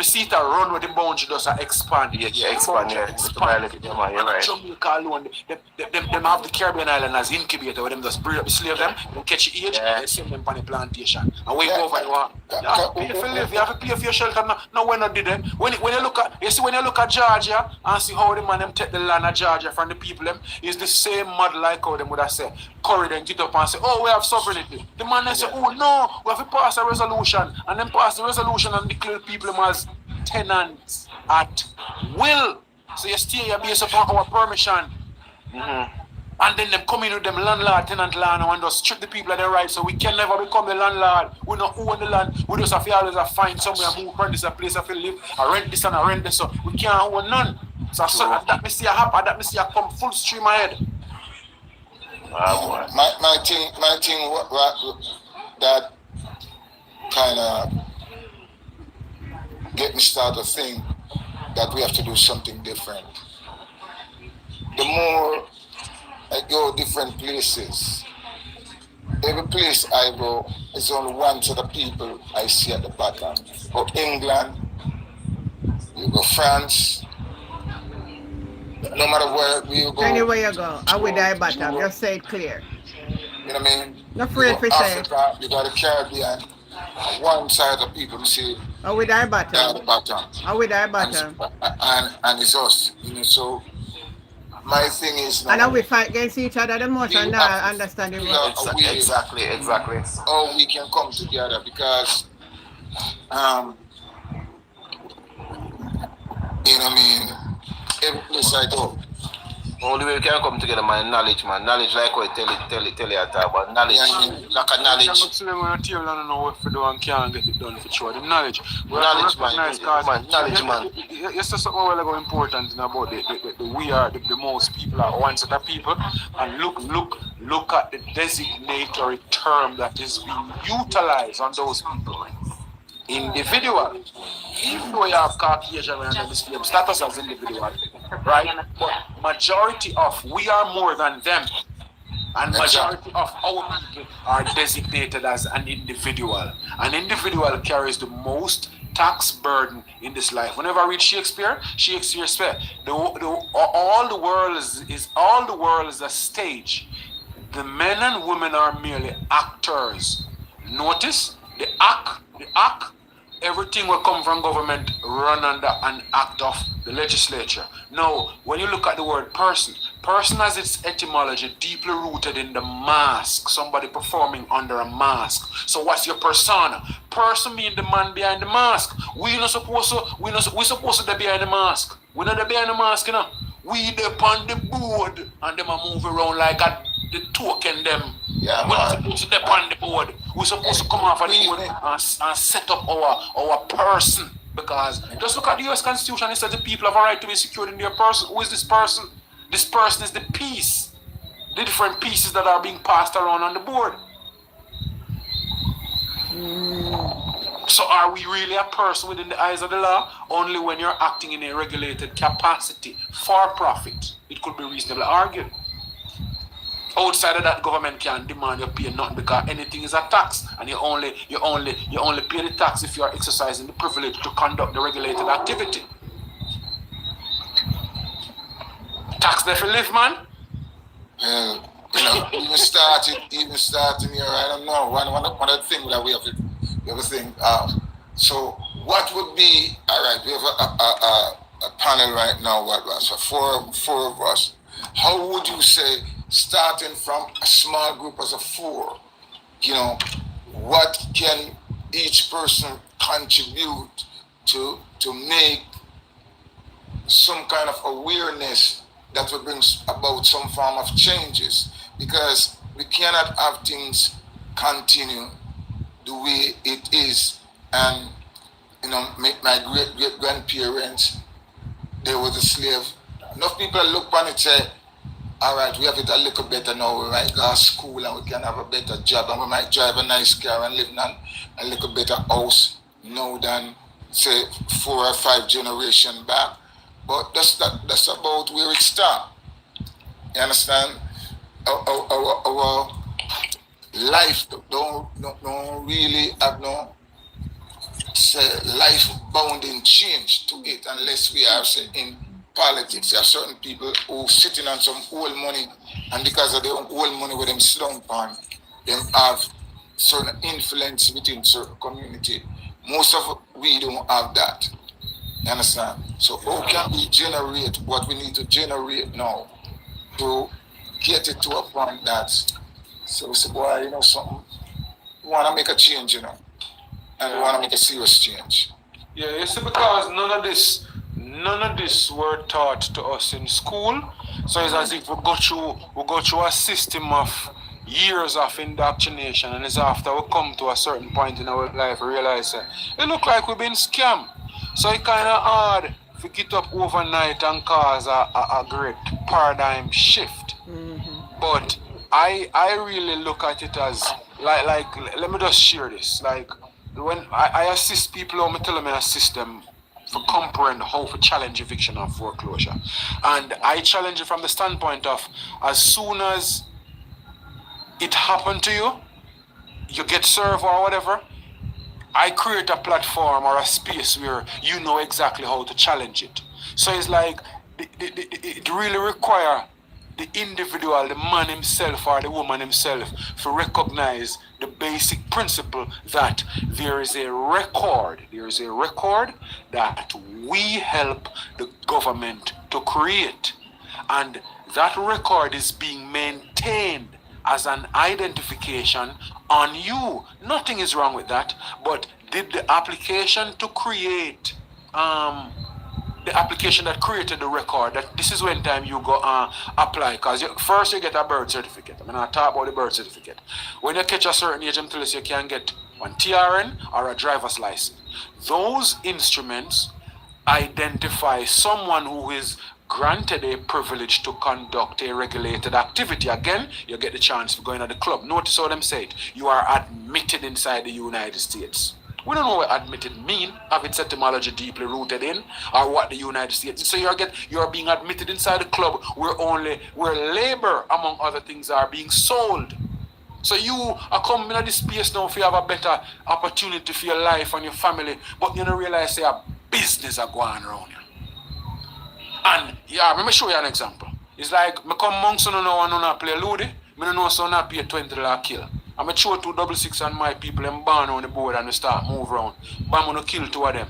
see it run with the boundary just expand. Expand. You're right. Jamaica alone, them have the Caribbean island as incubator where them just breed up the slave them, and catch the age, and send them on the plantation. And when you go over you have to pay for your shelter. No, we're not did it. When you look at Georgia and see how the man them take the land of Georgia from the people them, is the same mud like how them would have said. Curry then get up and say, oh, we have sovereignty. The man then say, oh no, we have to pass a resolution, and then pass the resolution and declare people them as tenants at will. So you stay here based upon our permission. And then them come in with them landlord, tenant land and just strip the people of their rights. So we can never become the landlord. We don't own the land. We just have to always find somewhere, move from this a place to live, I rent this and I rent this. So we can't own none. So that me see a happen, that me see a come full stream ahead. My thing what that kind of get me started to think that we have to do something different. The more I go different places, every place I go is only one set of people I see at the bottom. Go England, you go France, no matter where you go. Anywhere you go, I will die bottom. Just say it clear. You know what I mean? Not afraid for say. Africa, you got the Caribbean. One side of people you see I will die down bottom. the bottom. I will die bottom. And it's us, you know. So my thing is, And then we fight against each other the most and now I understand it. Exactly. How we can come together because, you know what I mean, every place I go. Only way we can come together, man. Knowledge, man. Knowledge, like what tell you about knowledge. Lack of knowledge. I'm sitting on the table and I know what to do and can't get it done for sure. The knowledge. Knowledge, man. Knowledge, man. You said something well important about we are the most people are one set of people, and look at the designatory term that is being utilized on those people. Individual. Even though you have Caucasian and the same status as individual, right? But majority of we are more than them, and majority of our people are designated as an individual. An individual carries the most tax burden in this life. Whenever I read Shakespeare said, all the world is a stage. The men and women are merely actors. Notice the act. Everything will come from government, run under an act of the legislature. Now, when you look at the word person has its etymology deeply rooted in the mask, somebody performing under a mask. So what's your persona? Person means the man behind the mask. We supposed to be behind the mask. We're not behind the mask, you know. We on the board and them are moving around like the token them. Yeah, we're not supposed to step on the board. We're supposed to come off of the board and set up our person. Because just look at the US Constitution, it says the people have a right to be secured in their person. Who is this person? This person is the piece. The different pieces that are being passed around on the board. So are we really a person within the eyes of the law? Only when you're acting in a regulated capacity for profit. It could be reasonably argued. Outside of that, government can demand you pay nothing because anything is a tax, and you only pay the tax if you are exercising the privilege to conduct the regulated activity. Tax there for live, man. Well, you know, even starting here, I don't know. One of the things that we have to think. So what would be all right? We have a panel right now. What was so four of us? How would you say? Starting from a small group as a four, you know, what can each person contribute to make some kind of awareness that will bring about some form of changes? Because we cannot have things continue the way it is. And, you know, my great-great-grandparents, they were the slave enough people look on it say, all right, we have it a little better now. We might go to school and we can have a better job and we might drive a nice car and live in a little better house now than say 4 or 5 generations back. But that's about where it starts. You understand? Our life don't really have no say life bounding change to it unless we are say in politics. There are certain people who sitting on some old money, and because of their old money with them slump on, them have certain influence within certain community. Most of we don't have that. You understand? So how can we generate what we need to generate now to get it to a point that so we say, boy, you know something, we want to make a change, you know, and we want to make a serious change. Yeah, you see, because none of this were taught to us in school. So it's as if we go through a system of years of indoctrination, and it's after we come to a certain point in our life we realize that it look like we've been scammed. So it's kind of hard to get up overnight and cause a great paradigm shift. Mm-hmm. But I really look at it as like let me just share this. Like when I assist people, I tell them I assist them to comprehend how to challenge eviction and foreclosure. And I challenge it from the standpoint of as soon as it happened to you, you get served or whatever, I create a platform or a space where you know exactly how to challenge it. So it's like it really requires the individual, the man himself or the woman himself, to recognize the basic principle that there is a record that we help the government to create. And that record is being maintained as an identification on you. Nothing is wrong with that, but did the application to create the application that created the record, that this is when time you go apply, because first you get a birth certificate. I mean, I talk about the birth certificate. When you catch a certain age, I'm telling you can get one TRN or a driver's license. Those instruments identify someone who is granted a privilege to conduct a regulated activity. Again, you get the chance for going to the club. Notice how them say it. You are admitted inside the United States. We don't know what admitted mean, have its etymology deeply rooted in, or what the United States. So you're being admitted inside the club where labor, among other things, are being sold. So you are coming to this space now if you have a better opportunity for your life and your family, but you don't realize say a business are going around you. And yeah, let me show you an example. It's like me come monks and no one play Ludi, me don't know so not pay $20 kill. I'm a throw 266 on my people and ban on the board and they start move around. But I'm gonna kill 2 of them.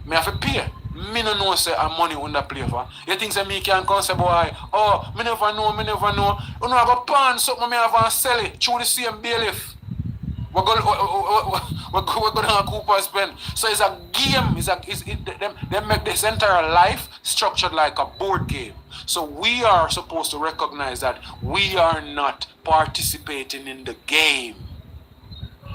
Me have to pay. Me no know say I'm money under play for. You think say me can come say boy, oh, me never know. You know have a pan something me have and sell it through the same bailiff. We're going to Cooper's Pen. So it's a game. They make this entire life structured like a board game. So we are supposed to recognize that we are not participating in the game.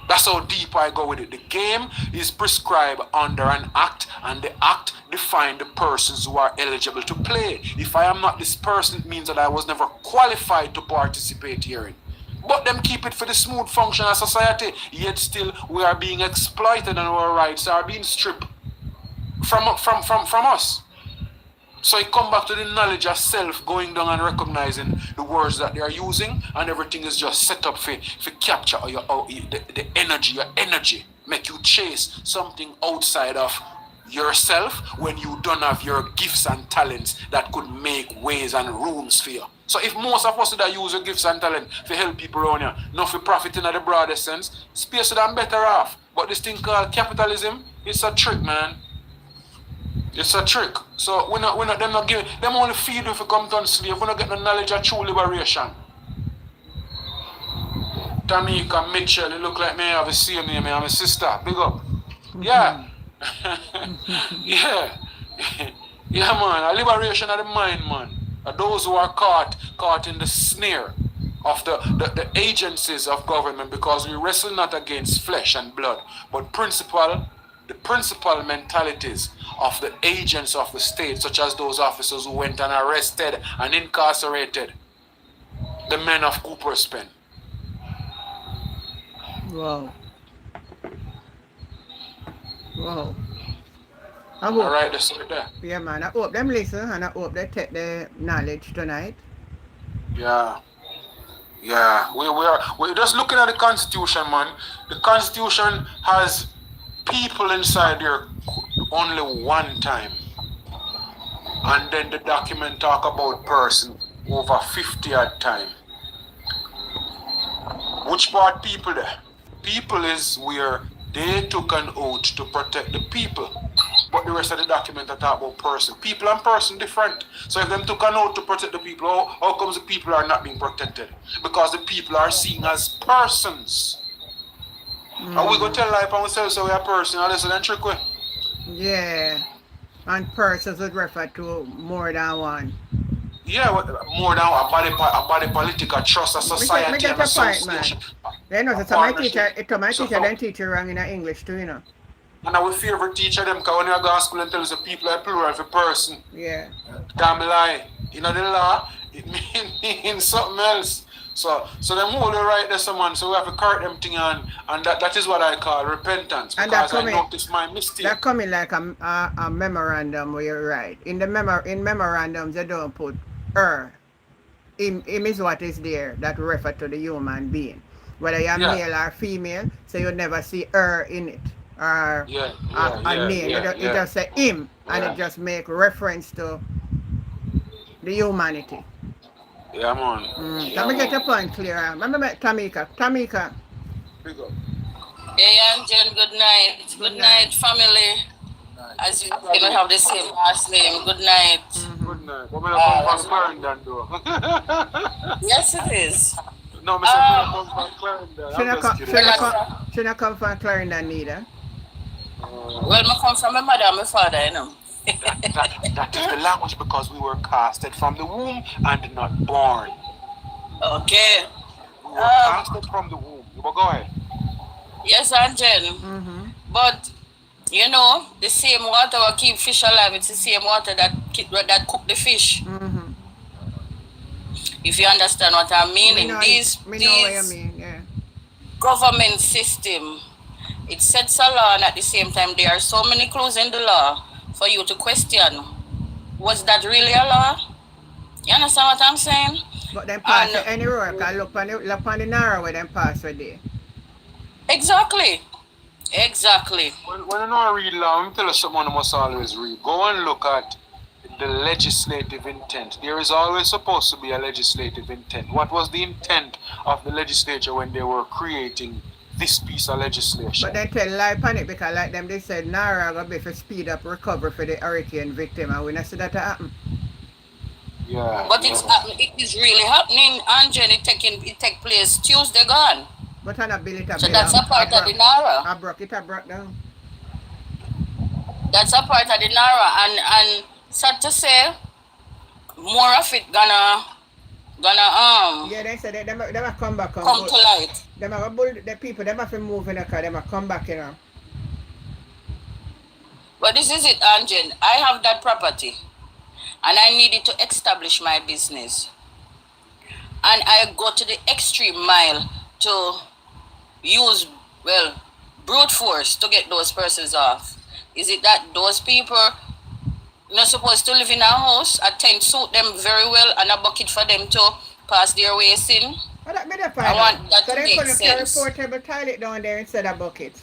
That's how deep I go with it. The game is prescribed under an act, and the act defines the persons who are eligible to play. If I am not this person, it means that I was never qualified to participate herein. But them keep it for the smooth function of society, yet still we are being exploited and our rights are being stripped from us. So it come back to the knowledge of self, going down and recognizing the words that they are using, and everything is just set up for capture the energy, your energy, make you chase something outside of yourself when you don't have your gifts and talents that could make ways and rooms for you. So if most of us that use your gifts and talent to help people around you, not for profit in the broader sense, space them better off. But this thing called capitalism, it's a trick, man. It's a trick. So we're not giving them only feed if you come to slave. We're not getting the knowledge of true liberation. Tamika, Mitchell, you look like me, I have a same name, I'm a sister. Big up. Yeah. Yeah. Yeah, man. A liberation of the mind, man. Those who are caught in the snare of the agencies of government, because we wrestle not against flesh and blood, but principle the principal mentalities of the agents of the state, such as those officers who went and arrested and incarcerated the men of Cooper's Pen. Wow. Wow. I All hope, right, that's it there. yeah, man. I hope them listen and I hope they take the knowledge tonight. Yeah. Yeah, we're just looking at the Constitution, man. The Constitution has people inside there only one time. And then the document talk about person over 50 at time. Which part people there? People is where they took an oath to protect the people. But the rest of the document are talk about person. People and person different. So if them took an oath to protect the people, how comes the people are not being protected? Because the people are seen as persons. And we go tell life and we say so we are person, and listen and trick we. Yeah. And persons would refer to more than one. Yeah, more than a body political trust, a society, Me get and a point, man. association. You know, so my teacher, then teach you wrong in English too, you know. And our favorite teacher them, because when you go to school and tell us the people are plural for person. Yeah. Damn lie. You know the law, it means something else. So them whole right there, someone, so we have to correct them thing and that is what I call repentance. And Because that I noticed my mistake. That coming like a memorandum where you're right. In memorandums they don't put Him is what is there that refer to the human being. Whether you're male or female, so you never see her in it. Or a name. You just say him and it just make reference to the humanity. Yeah, man. Let me get your point clear. Remember Tamika. Big up. Yeah, Jen, good night. Good night, family. As you can have the same last name. Good night. Good night. What come from Clarendon, though? Yes, it is. No, Mr. come from Clarendon. She not come from Clarendon neither. Well, I come from my mother and my father, you know. that is the language because we were casted from the womb and not born. Okay. We were casted from the womb. You go ahead. Yes, Aunt Jen. But you know, the same water will keep fish alive. It's the same water that cook the fish. If you understand what I mean, in this government system, it sets a law, and at the same time, there are so many clues in the law for you to question: was that really a law? You understand what I'm saying? But then pass it anywhere. Because look on the narrow where them pass with there. Exactly. When you know read law, I'm tell you someone must always read. Go and look at the legislative intent. There is always supposed to be a legislative intent. What was the intent of the legislature when they were creating this piece of legislation? But they tell lie on it because like them they said Nara gonna be for speed up recovery for the hurricane victim and we not see that happen. Yeah. But it is really happening, Angel. It take place Tuesday gone. But an ability so that's a part of the Nara. I broke down. That's a part of the Nara, and sad to say, more of it gonna yeah, they said they might come back come to light. They might bull the people, they might move in the car, they might come back, you know. But this is it, Angel. I have that property and I needed to establish my business. And I go to the extreme mile to use, brute force to get those persons off. Is it that those people not supposed to live in a house, a tent suit them very well, and a bucket for them to pass their waste in? I want that so to make sense. So they put a portable toilet down there instead of buckets.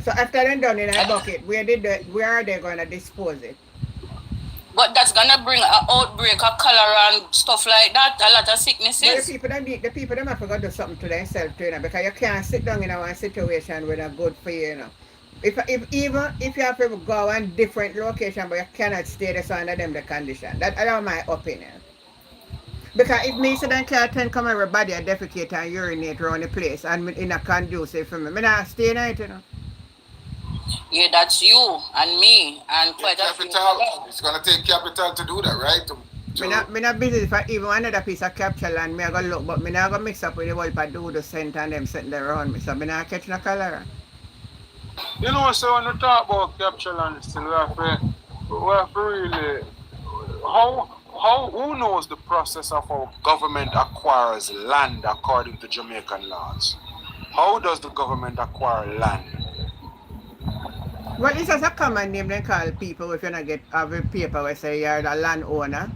So after they're done in a bucket, where are they going to dispose it? But that's gonna bring an outbreak of cholera and stuff like that, a lot of sicknesses. But the people them have to go do something to themselves too, you know, because you can't sit down in one situation with a good for you, you know. Even if you have to go on different location, but you cannot stay there so under them the condition. That's my opinion. Because if me so then can't come everybody and defecate and urinate around the place and in a conducive for me, I not stay in it, you know. Yeah, that's you and me and quite a few. It's gonna take capital to do that, right? Me not busy for even another piece of capture land. Me I go look, but me not go mix up with the whole do the scent and them sitting there around me. So me not catch no cholera. You know, so when we talk about capture land, still we have to really who knows the process of how government acquires land according to Jamaican laws? How does the government acquire land? Well, it's just a common name they call people if you not get have a paper where say you're the landowner.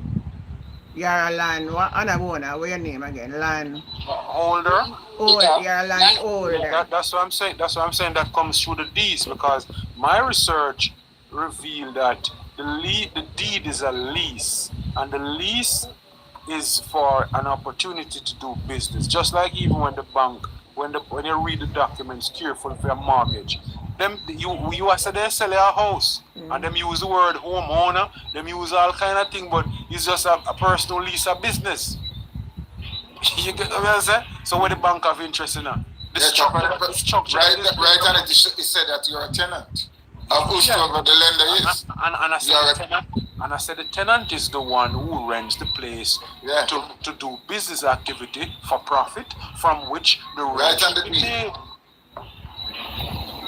You're a land what owner, what your name again? Land Holder? you're a land holder. That's what I'm saying. That's what I'm saying. That comes through the deeds because my research revealed that the deed is a lease, and the lease is for an opportunity to do business. Just like even when the bank, when you read the documents carefully for a mortgage, you are said they sell your house, and them use the word homeowner, them use all kind of thing, but it's just a personal lease a business. You get what I'm saying? So what the bank have interest in that? The structure. Right, and it said that you're a tenant of whosoever the lender is. And I said the tenant is the one who rents the place to do business activity for profit from which the rent and the paid.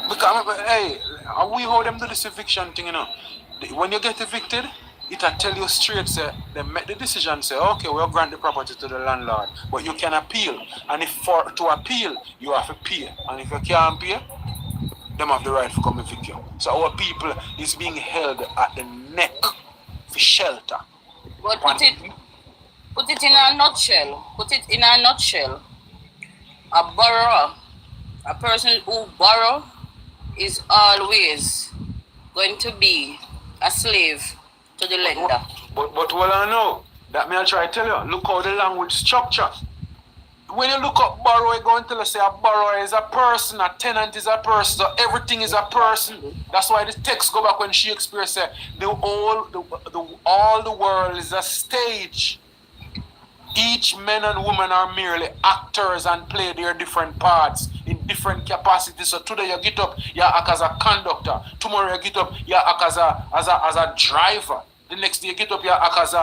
Because hey, we how them do this eviction thing, you know. When you get evicted, it'll tell you straight, say, they make the decision, say, okay, we'll grant the property to the landlord, but you can appeal. And if to appeal, you have to pay. And if you can't pay, them have the right to come evict you. So our people is being held at the neck for shelter. But put it in a nutshell. A borrower, a person who borrow is always going to be a slave to the lender. But what I know, that me I try to tell you, look how the language structure. When you look up borrower, you're going to tell us say a borrower is a person, a tenant is a person, so everything is a person. That's why the text go back when Shakespeare said all the world is a stage. Each man and woman are merely actors and play their different parts in different capacities. So today you get up, you act as a conductor. Tomorrow you get up, you act as a driver. The next day you get up, you act as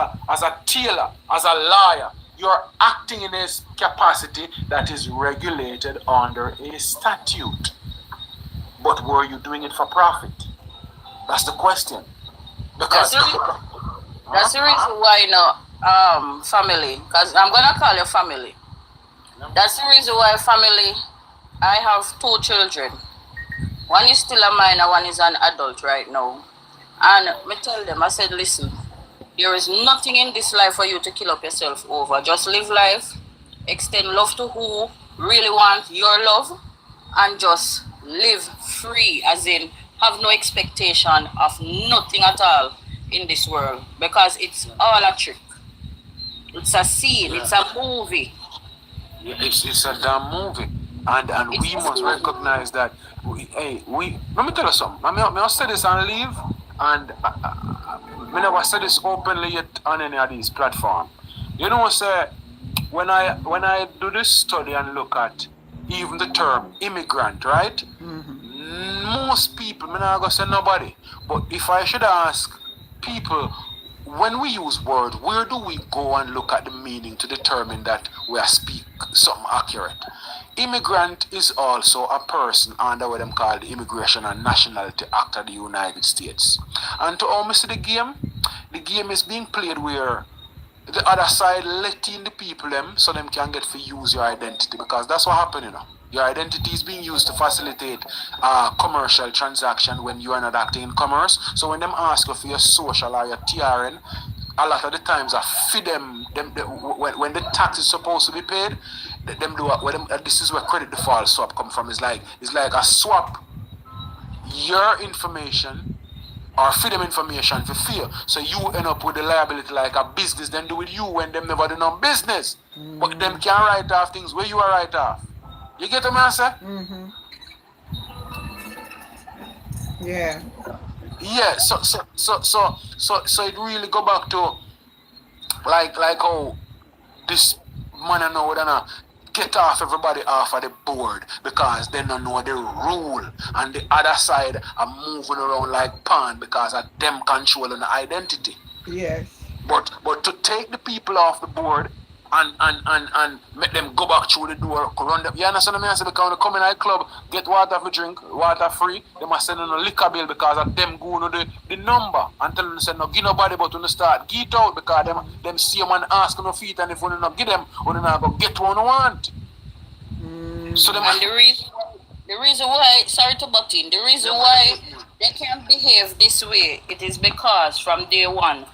a tailor, as a lawyer. You're acting in a capacity that is regulated under a statute. But were you doing it for profit? That's the question. Because that's the reason why, you know, family, because I'm gonna call you family. That's the reason why family. I have 2 children. One is still a minor, one is an adult right now. And me tell them, I said, listen, there is nothing in this life for you to kill up yourself over. Just live life, extend love to who really want your love, and just live free, as in have no expectation of nothing at all in this world, because it's all a trick. It's a scene, it's a movie. It's a damn movie. And we must recognize that let me tell you something. I say this and leave, and I never say this openly yet on any of these platforms. You know, say when I do this study and look at even the term immigrant, right? Mm-hmm. Most people, I'm not gonna say nobody, but if I should ask people, when we use word, where do we go and look at the meaning to determine that we are speak something accurate? Immigrant is also a person under what them call the Immigration and Nationality Act of the United States. And to almost see the game is being played where the other side letting the people them so them can get to use your identity, because that's what happened, you know. Your identity is being used to facilitate commercial transaction when you are not acting in commerce. So when them ask you for your social or your TRN, a lot of the times I feed them when the tax is supposed to be paid, them do this is where credit default swap come from. It's like a swap your information or feed them information for fear. So you end up with the liability like a business then do with you when them never do no business. But them can write off things where you are write off. You get the answer? Mm-hmm. Yeah. Yeah, so it really go back to like how this man and now gonna get off everybody off of the board because they don't know the rule, and the other side are moving around like pawn because of them controlling the identity. Yes. But to take the people off the board and make them go back through the door, run them. You understand what I mean? I say because when they come in the club, get water for drink, water free, they must send them a liquor bill because of them going to the number and tell them to say no give nobody but when they start get out because them see them and ask no feet and if you not give them, when they not go get what they want. So them and the reason why, sorry to butt in, the reason why they can't behave this way, it is because from day one,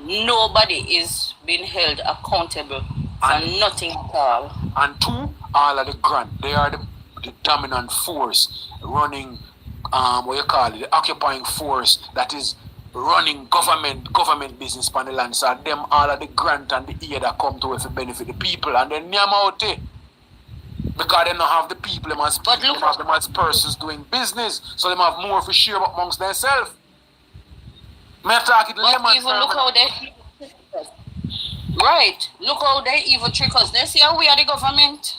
nobody is being held accountable for nothing at all. And two, all of the grant, they are the dominant force running, what you call it, the occupying force that is running government business on the land. So them all of the grant and the aid that come to it to benefit the people and then them out there. Because they don't have the people, them as persons doing business, so they have more for share amongst themselves. But even look how they right. Look how they even trick us. They see how we are the government.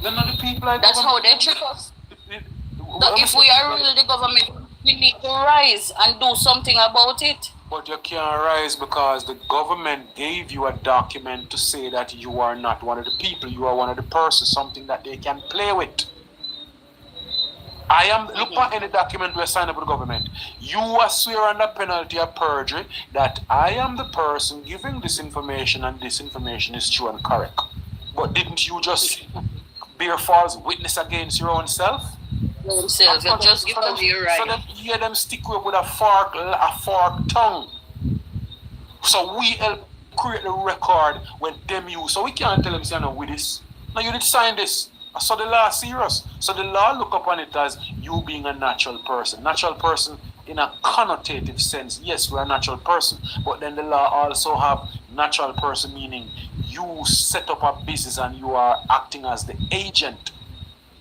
They're not the people like that's government. How they trick us. So if we are really the government, we need to rise and do something about it. But you can't rise because the government gave you a document to say that you are not one of the people, you are one of the persons, something that they can play with. Look at any document we sign up with the government. You swear under penalty of perjury that I am the person giving this information and this information is true and correct. But didn't you just bear false witness against your own self? Themselves, you just give them your right. So them hear them stick with a fork tongue. So we help create the record when them use. So we can't tell them say no with this. No, you did sign this. So the law serious. So the law look upon it as you being a natural person. Natural person in a connotative sense. Yes, we're a natural person. But then the law also have natural person meaning you set up a business and you are acting as the agent.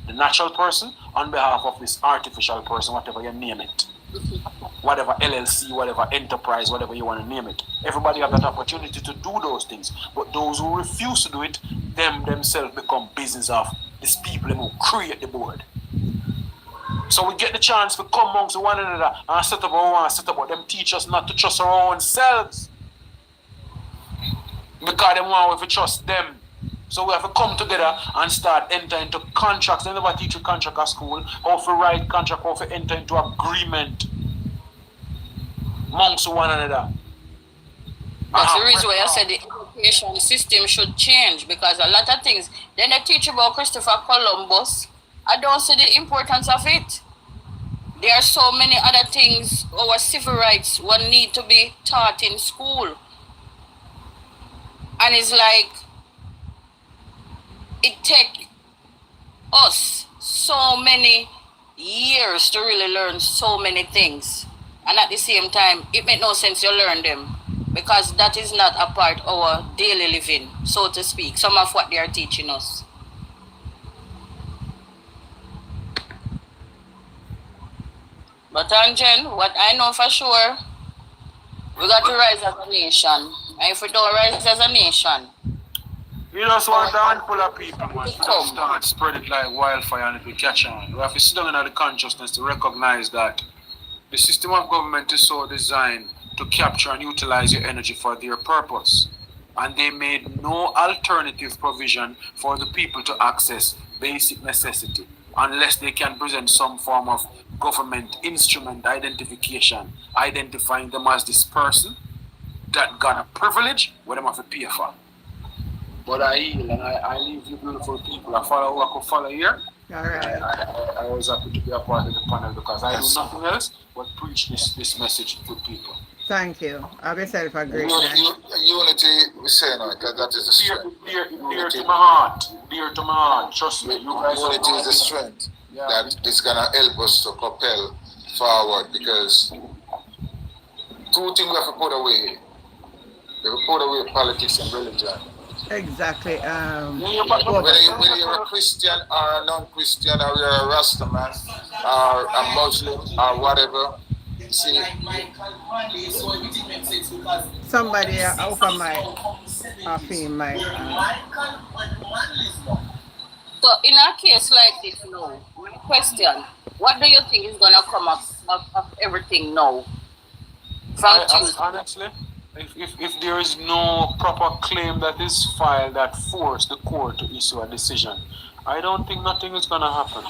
The natural person on behalf of this artificial person, whatever you name it. Whatever LLC, whatever enterprise, whatever you want to name it. Everybody have that opportunity to do those things. But those who refuse to do it, themselves become business of these people who create the board. So we get the chance to come amongst one another and set up our own, set up, but them teach us not to trust our own selves. Because they want us to trust them. So we have to come together and start entering into contracts. They never teach you contract at school. How to write contract, how to enter into agreement amongst one another. That's the reason why I said the education system should change, because a lot of things, then they teach about Christopher Columbus. I don't see the importance of it. There are so many other things, our civil rights, one need to be taught in school. And it's like, it takes us so many years to really learn so many things. And at the same time, it makes no sense you learn them, because that is not a part of our daily living, so to speak, some of what they are teaching us. But Anjen, what I know for sure, we got to rise as a nation. And if we don't rise as a nation, you just want a handful of people, man, to just start spread it like wildfire and it will catch on. We have to sit down in the consciousness to recognize that the system of government is so designed to capture and utilize your energy for their purpose. And they made no alternative provision for the people to access basic necessity unless they can present some form of government instrument identification, identifying them as this person that got a privilege where they have to pay for. But I heal and I leave you beautiful people. I follow who I could follow here. All right. I was happy to be a part of the panel because I do nothing else but preach this message to people. Thank you. Have yourself a great night. Unity, we say no, because that is the strength. Dear to my heart. Dear to my heart. Trust me. You guys unity is the strength that is going to help us to propel forward, because two things we have to put away. We have to put away politics and religion. Exactly. Whether you're a Christian or a non-Christian, or you're a Rasta man, or a Muslim, or whatever. See, somebody over my So in a case like this now, my question, what do you think is going to come up of everything now? From honestly, if there is no proper claim that is filed that force the court to issue a decision, I don't think nothing is gonna happen.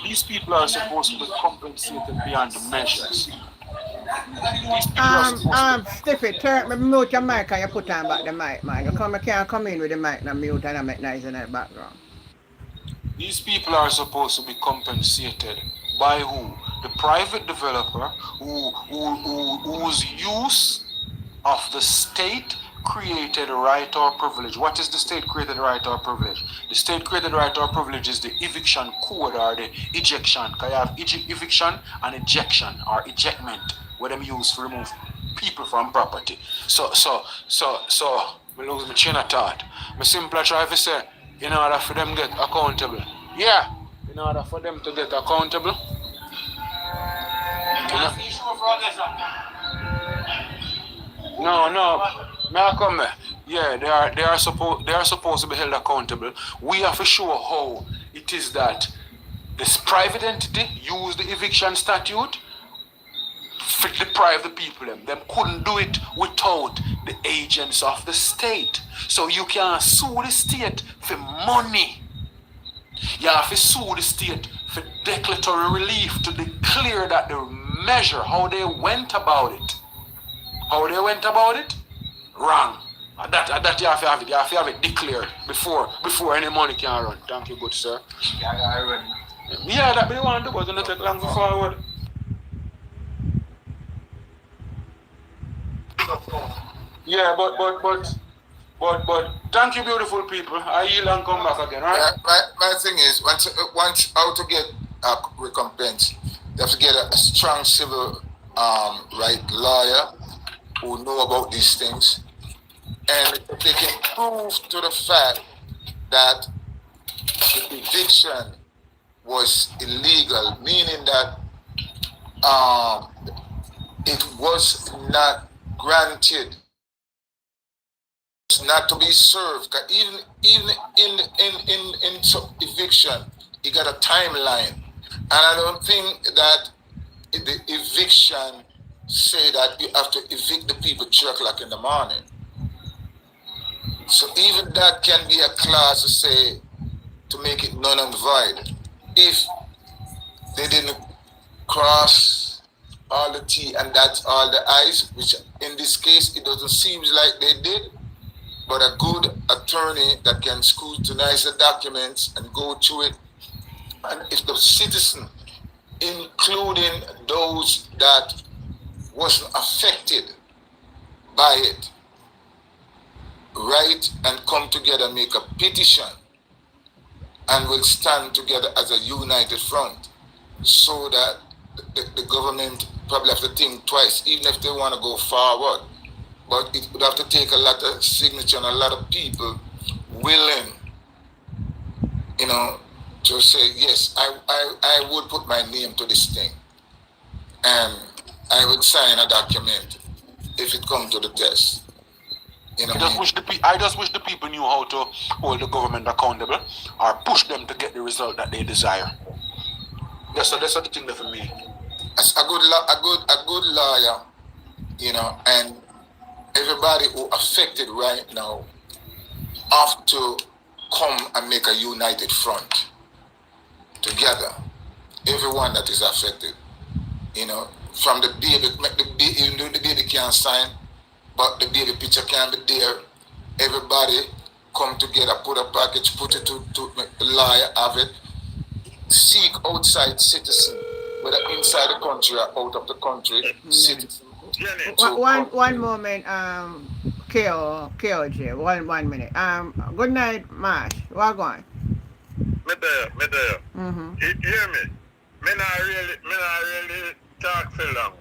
These people are supposed to be compensated beyond the measures. These people are supposed to Stiffy, mute your mic and you put on back the mic, man. You can't come in with the mic and mute and I make noise in the background. These people are supposed to be compensated by who? The private developer whose use of the state created right or privilege. What is the state created right or privilege? The state created right or privilege is the eviction code or the ejection. Because you have eviction and ejection or ejectment, where them use to remove people from property. So, me lose my chain of thought. Me simply try to say, in order for them to get accountable. Yeah, in order for them to get accountable. No. May I come there? Yeah, they are supposed to be held accountable. We have to show how it is that this private entity used the eviction statute to deprive the people. Them couldn't do it without the agents of the state. So you can sue the state for money. You have to sue the state for declaratory relief to declare that the measure, how they went about it. Wrong. That you have to have it. You have to have it declared before any money can run. Thank you, good sir. Yeah, that we want to do, but it's not take long to forward. Yeah, but thank you, beautiful people. I yield and come back again, right? My thing is, once how to get a recompense, you have to get a strong civil right lawyer who know about these things, and they can prove to the fact that the eviction was illegal, meaning that it was not granted, it's not to be served. Even in eviction, you got a timeline, and I don't think that the eviction say that you have to evict the people 3 o'clock in the morning. So even that can be a clause to say, to make it null and void. If they didn't cross all the T and that's all the I's, which in this case, it doesn't seem like they did, but a good attorney that can scrutinize the documents and go through it, and if the citizen, including those that wasn't affected by it, write and come together, make a petition, and will stand together as a united front, so that the government probably have to think twice, even if they want to go forward. But it would have to take a lot of signature and a lot of people willing, to say, yes, I would put my name to this thing. And I would sign a document if it comes to the test. I just wish the people knew how to hold the government accountable or push them to get the result that they desire. That's the thing for me. As a good lawyer, and everybody who affected right now have to come and make a united front together. Everyone that is affected, from the baby, even though the baby can't sign, but the baby picture can be there. Everybody come together, put a package, put it to make the lawyer have it. Seek outside citizen, whether inside the country or out of the country, citizen. One moment, KOJ, one minute. Good night, Marsh. What going? Me there. Mm-hmm. You hear me? Me not really talk so long.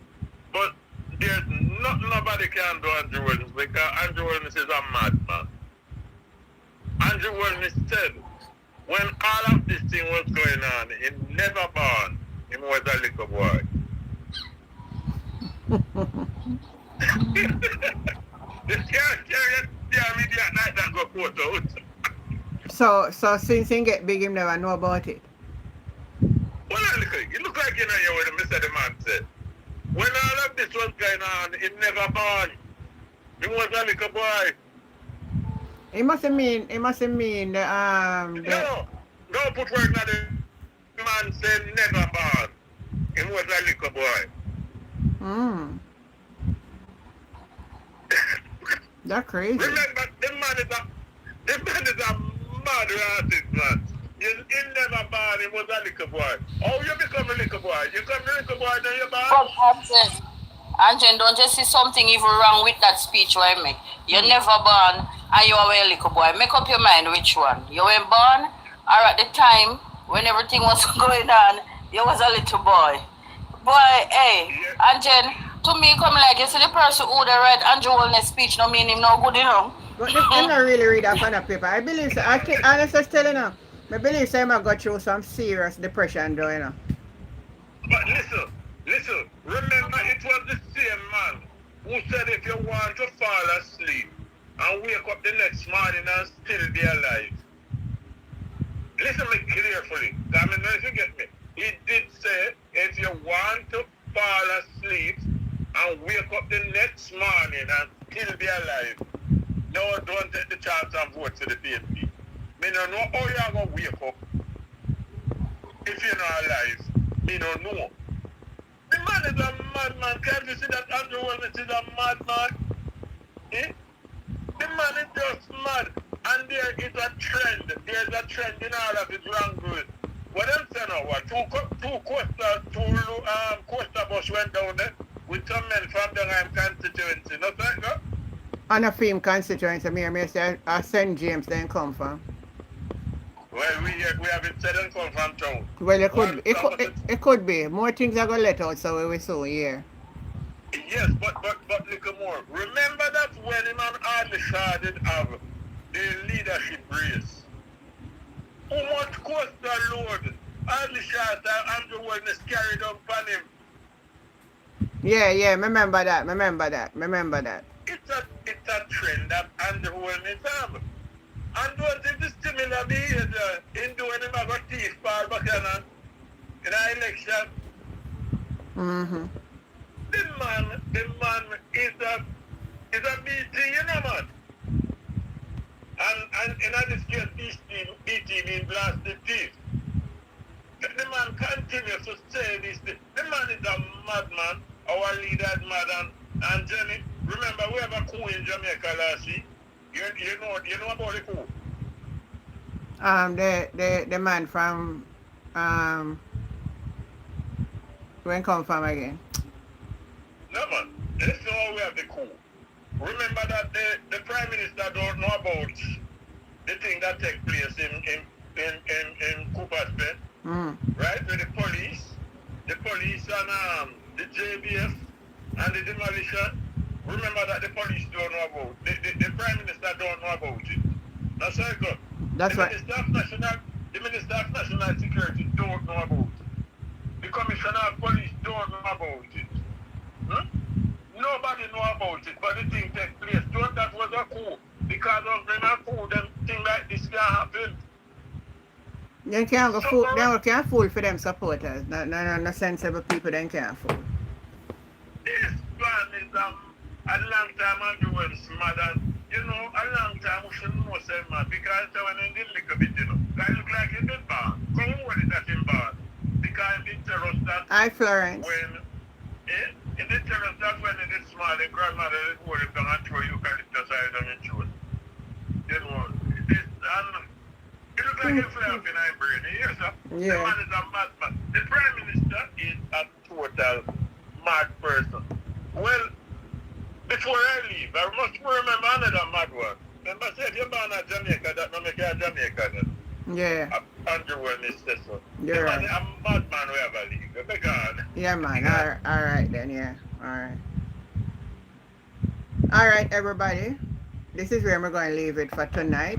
But there's nobody can do Andrew Williams, because Andrew Williams is a madman. Andrew Williams said, when all of this thing was going on, he never born. He was a little boy. The immediate night that got put out. So since he get big, him never know about it. Well, you look like you know what Mr. The man said. When all of this was going on, he never born. He was a little boy. It must mean No, don't put word on the man said never born. He was a little boy. mm, that's crazy. Remember, the man is a mad artist, man. He never born, he was a little boy. Oh, you become a little boy. You become a little boy, then you're born. But Anjen, don't you see something even wrong with that speech I make? You never born and you are a little boy. Make up your mind which one. You were born or at the time when everything was going on, you was a little boy. Boy, hey, Yeah. Anjen, to me come like you see the person who the read Andrew Wellness speech no mean him no good, you know. But I'm not really read that on a paper. I believe so. I think honestly telling you, I believe so I go through some serious depression though, you know. But listen, remember it was the same man who said if you want to fall asleep and wake up the next morning and still be alive. Listen me carefully. I mean, if you get me. He did say if you want to fall asleep and wake up the next morning and still be alive, no, don't take the chance and vote for the PNP. Me no know how you're going to wake up if you're not alive. Me no know. The man is a madman. Can't you see that Andrew Wellness is a madman? Eh? The man is just mad. And there is a trend. There's a trend in all of his wrongdoing. What them say now, what? Two Costa bus went down there with some men from the Rhyme constituency. Not like that? On a film constituency, me say St. James then come from. Well, we haven't said them come from town. Well, it could be. More things are going to let out, so we saw here. Yes, but little more. Remember that when him and Adley Shaw did have the leadership race. Who much cost the load? Adley Shaw and Andrew Wellness carried up on him. Yeah, remember that. It's a trend that Andrew Wellness have. And don't think the similar behavior in doing him have a thief Paul Buchanan in our election. Mm-hmm. The man is a BT, you know, man. And in this case, BT means blasted thief. The man continues to say this. The man is a madman. Our leader is mad. And Jenny, remember we have a coup in Jamaica last week. You know about the coup? The man from where come from again? No man, listen how we have the coup. Remember that the Prime Minister don't know about the thing that takes place in Cooper's Bend, right? With the police and the JBF and the demolition. Remember that the police don't know about the Prime Minister don't know about it. That's how it goes. That's right. The Minister of National Security don't know about it. The Commissioner of Police don't know about it. Nobody know about it, but the thing takes place. That was a coup. Because of a coup, them thing like this can happen. They can't fool for them supporters. No sensible people they can't fool. This man is a long time Andrew Wellness mad, and you know, a long time we should know say man, because when he did little bit, you know, guy look like he did bad. Come on, what is that in bad? Because he did tell us that Hi Florence. he did tell us that when he did small, the grandmother did hold him down and throw eucalyptus oil on his throat. You know, he look like he fly up in his brain. You hear, sir? Yeah. The man is a madman. The Prime Minister is a total mad person. Well, before I leave, I must remember another mad one. Remember, say if you're born in Jamaica, that don't make you a Jamaican. Yeah. Andrew Wellness says so. You're right. I'm a madman we have a league. Oh, God. Yeah, man. All right then. Yeah. All right, everybody. This is where we're going to leave it for tonight.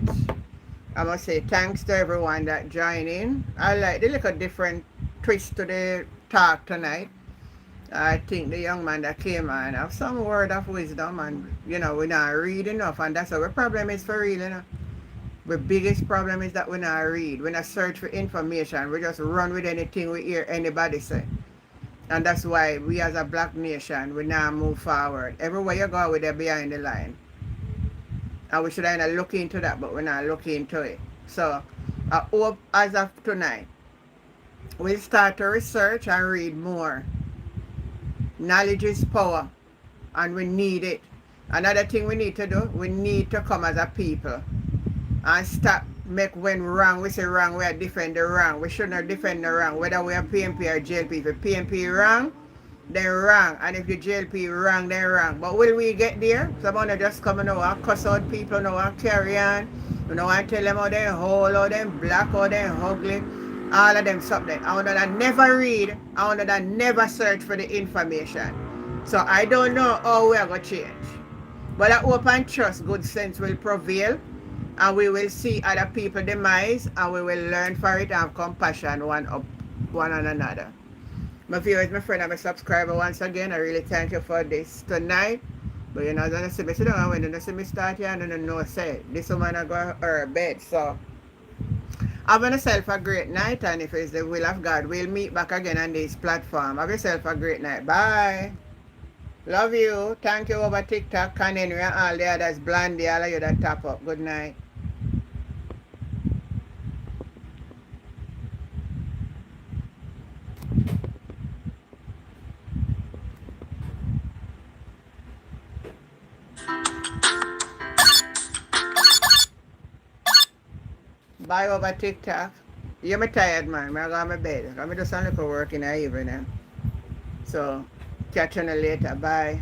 I must say thanks to everyone that joined in. I like the little different twist to the talk tonight. I think the young man that came on have some word of wisdom, and you know, we're not read enough, and that's our problem is for real, you know. The biggest problem is that we not read, we not search for information, we just run with anything we hear anybody say. And that's why we as a black nation, we now move forward. Everywhere you go, we're there behind the line. And we should either look into that, but we're not looking into it. So I hope as of tonight, we'll start to research and read more. Knowledge is power, and we need it. Another thing we need to do, we need to come as a people and stop make when wrong, we say wrong, we are defend the wrong. We should not defend the wrong, whether we are PNP or JLP. If the PNP wrong, they're wrong. And if the JLP wrong, they're wrong. But will we get there? Someone just come and cuss out people, no one carry on. You know, I tell them how they whole, how them black, how they ugly. All of them something. I want to never read. I want to never search for the information. So I don't know how we are going to change. But I hope and trust good sense will prevail. And we will see other people's demise. And we will learn for it and have compassion one on another. My viewers, my friend, and my subscriber, once again, I really thank you for this tonight. But you know, don't see me sit down when you see me start here, and you know, say, this woman I go to her bed. So, have yourself a great night, and if it's the will of God, we'll meet back again on this platform. Have yourself a great night. Bye. Love you. Thank you over TikTok, Con Henry, and all the others, Blondie, all of you that tap up. Good night. Bye over TikTok. You're me tired, man. I got my bed. I'm just on little work in the evening. So, catch you later. Bye.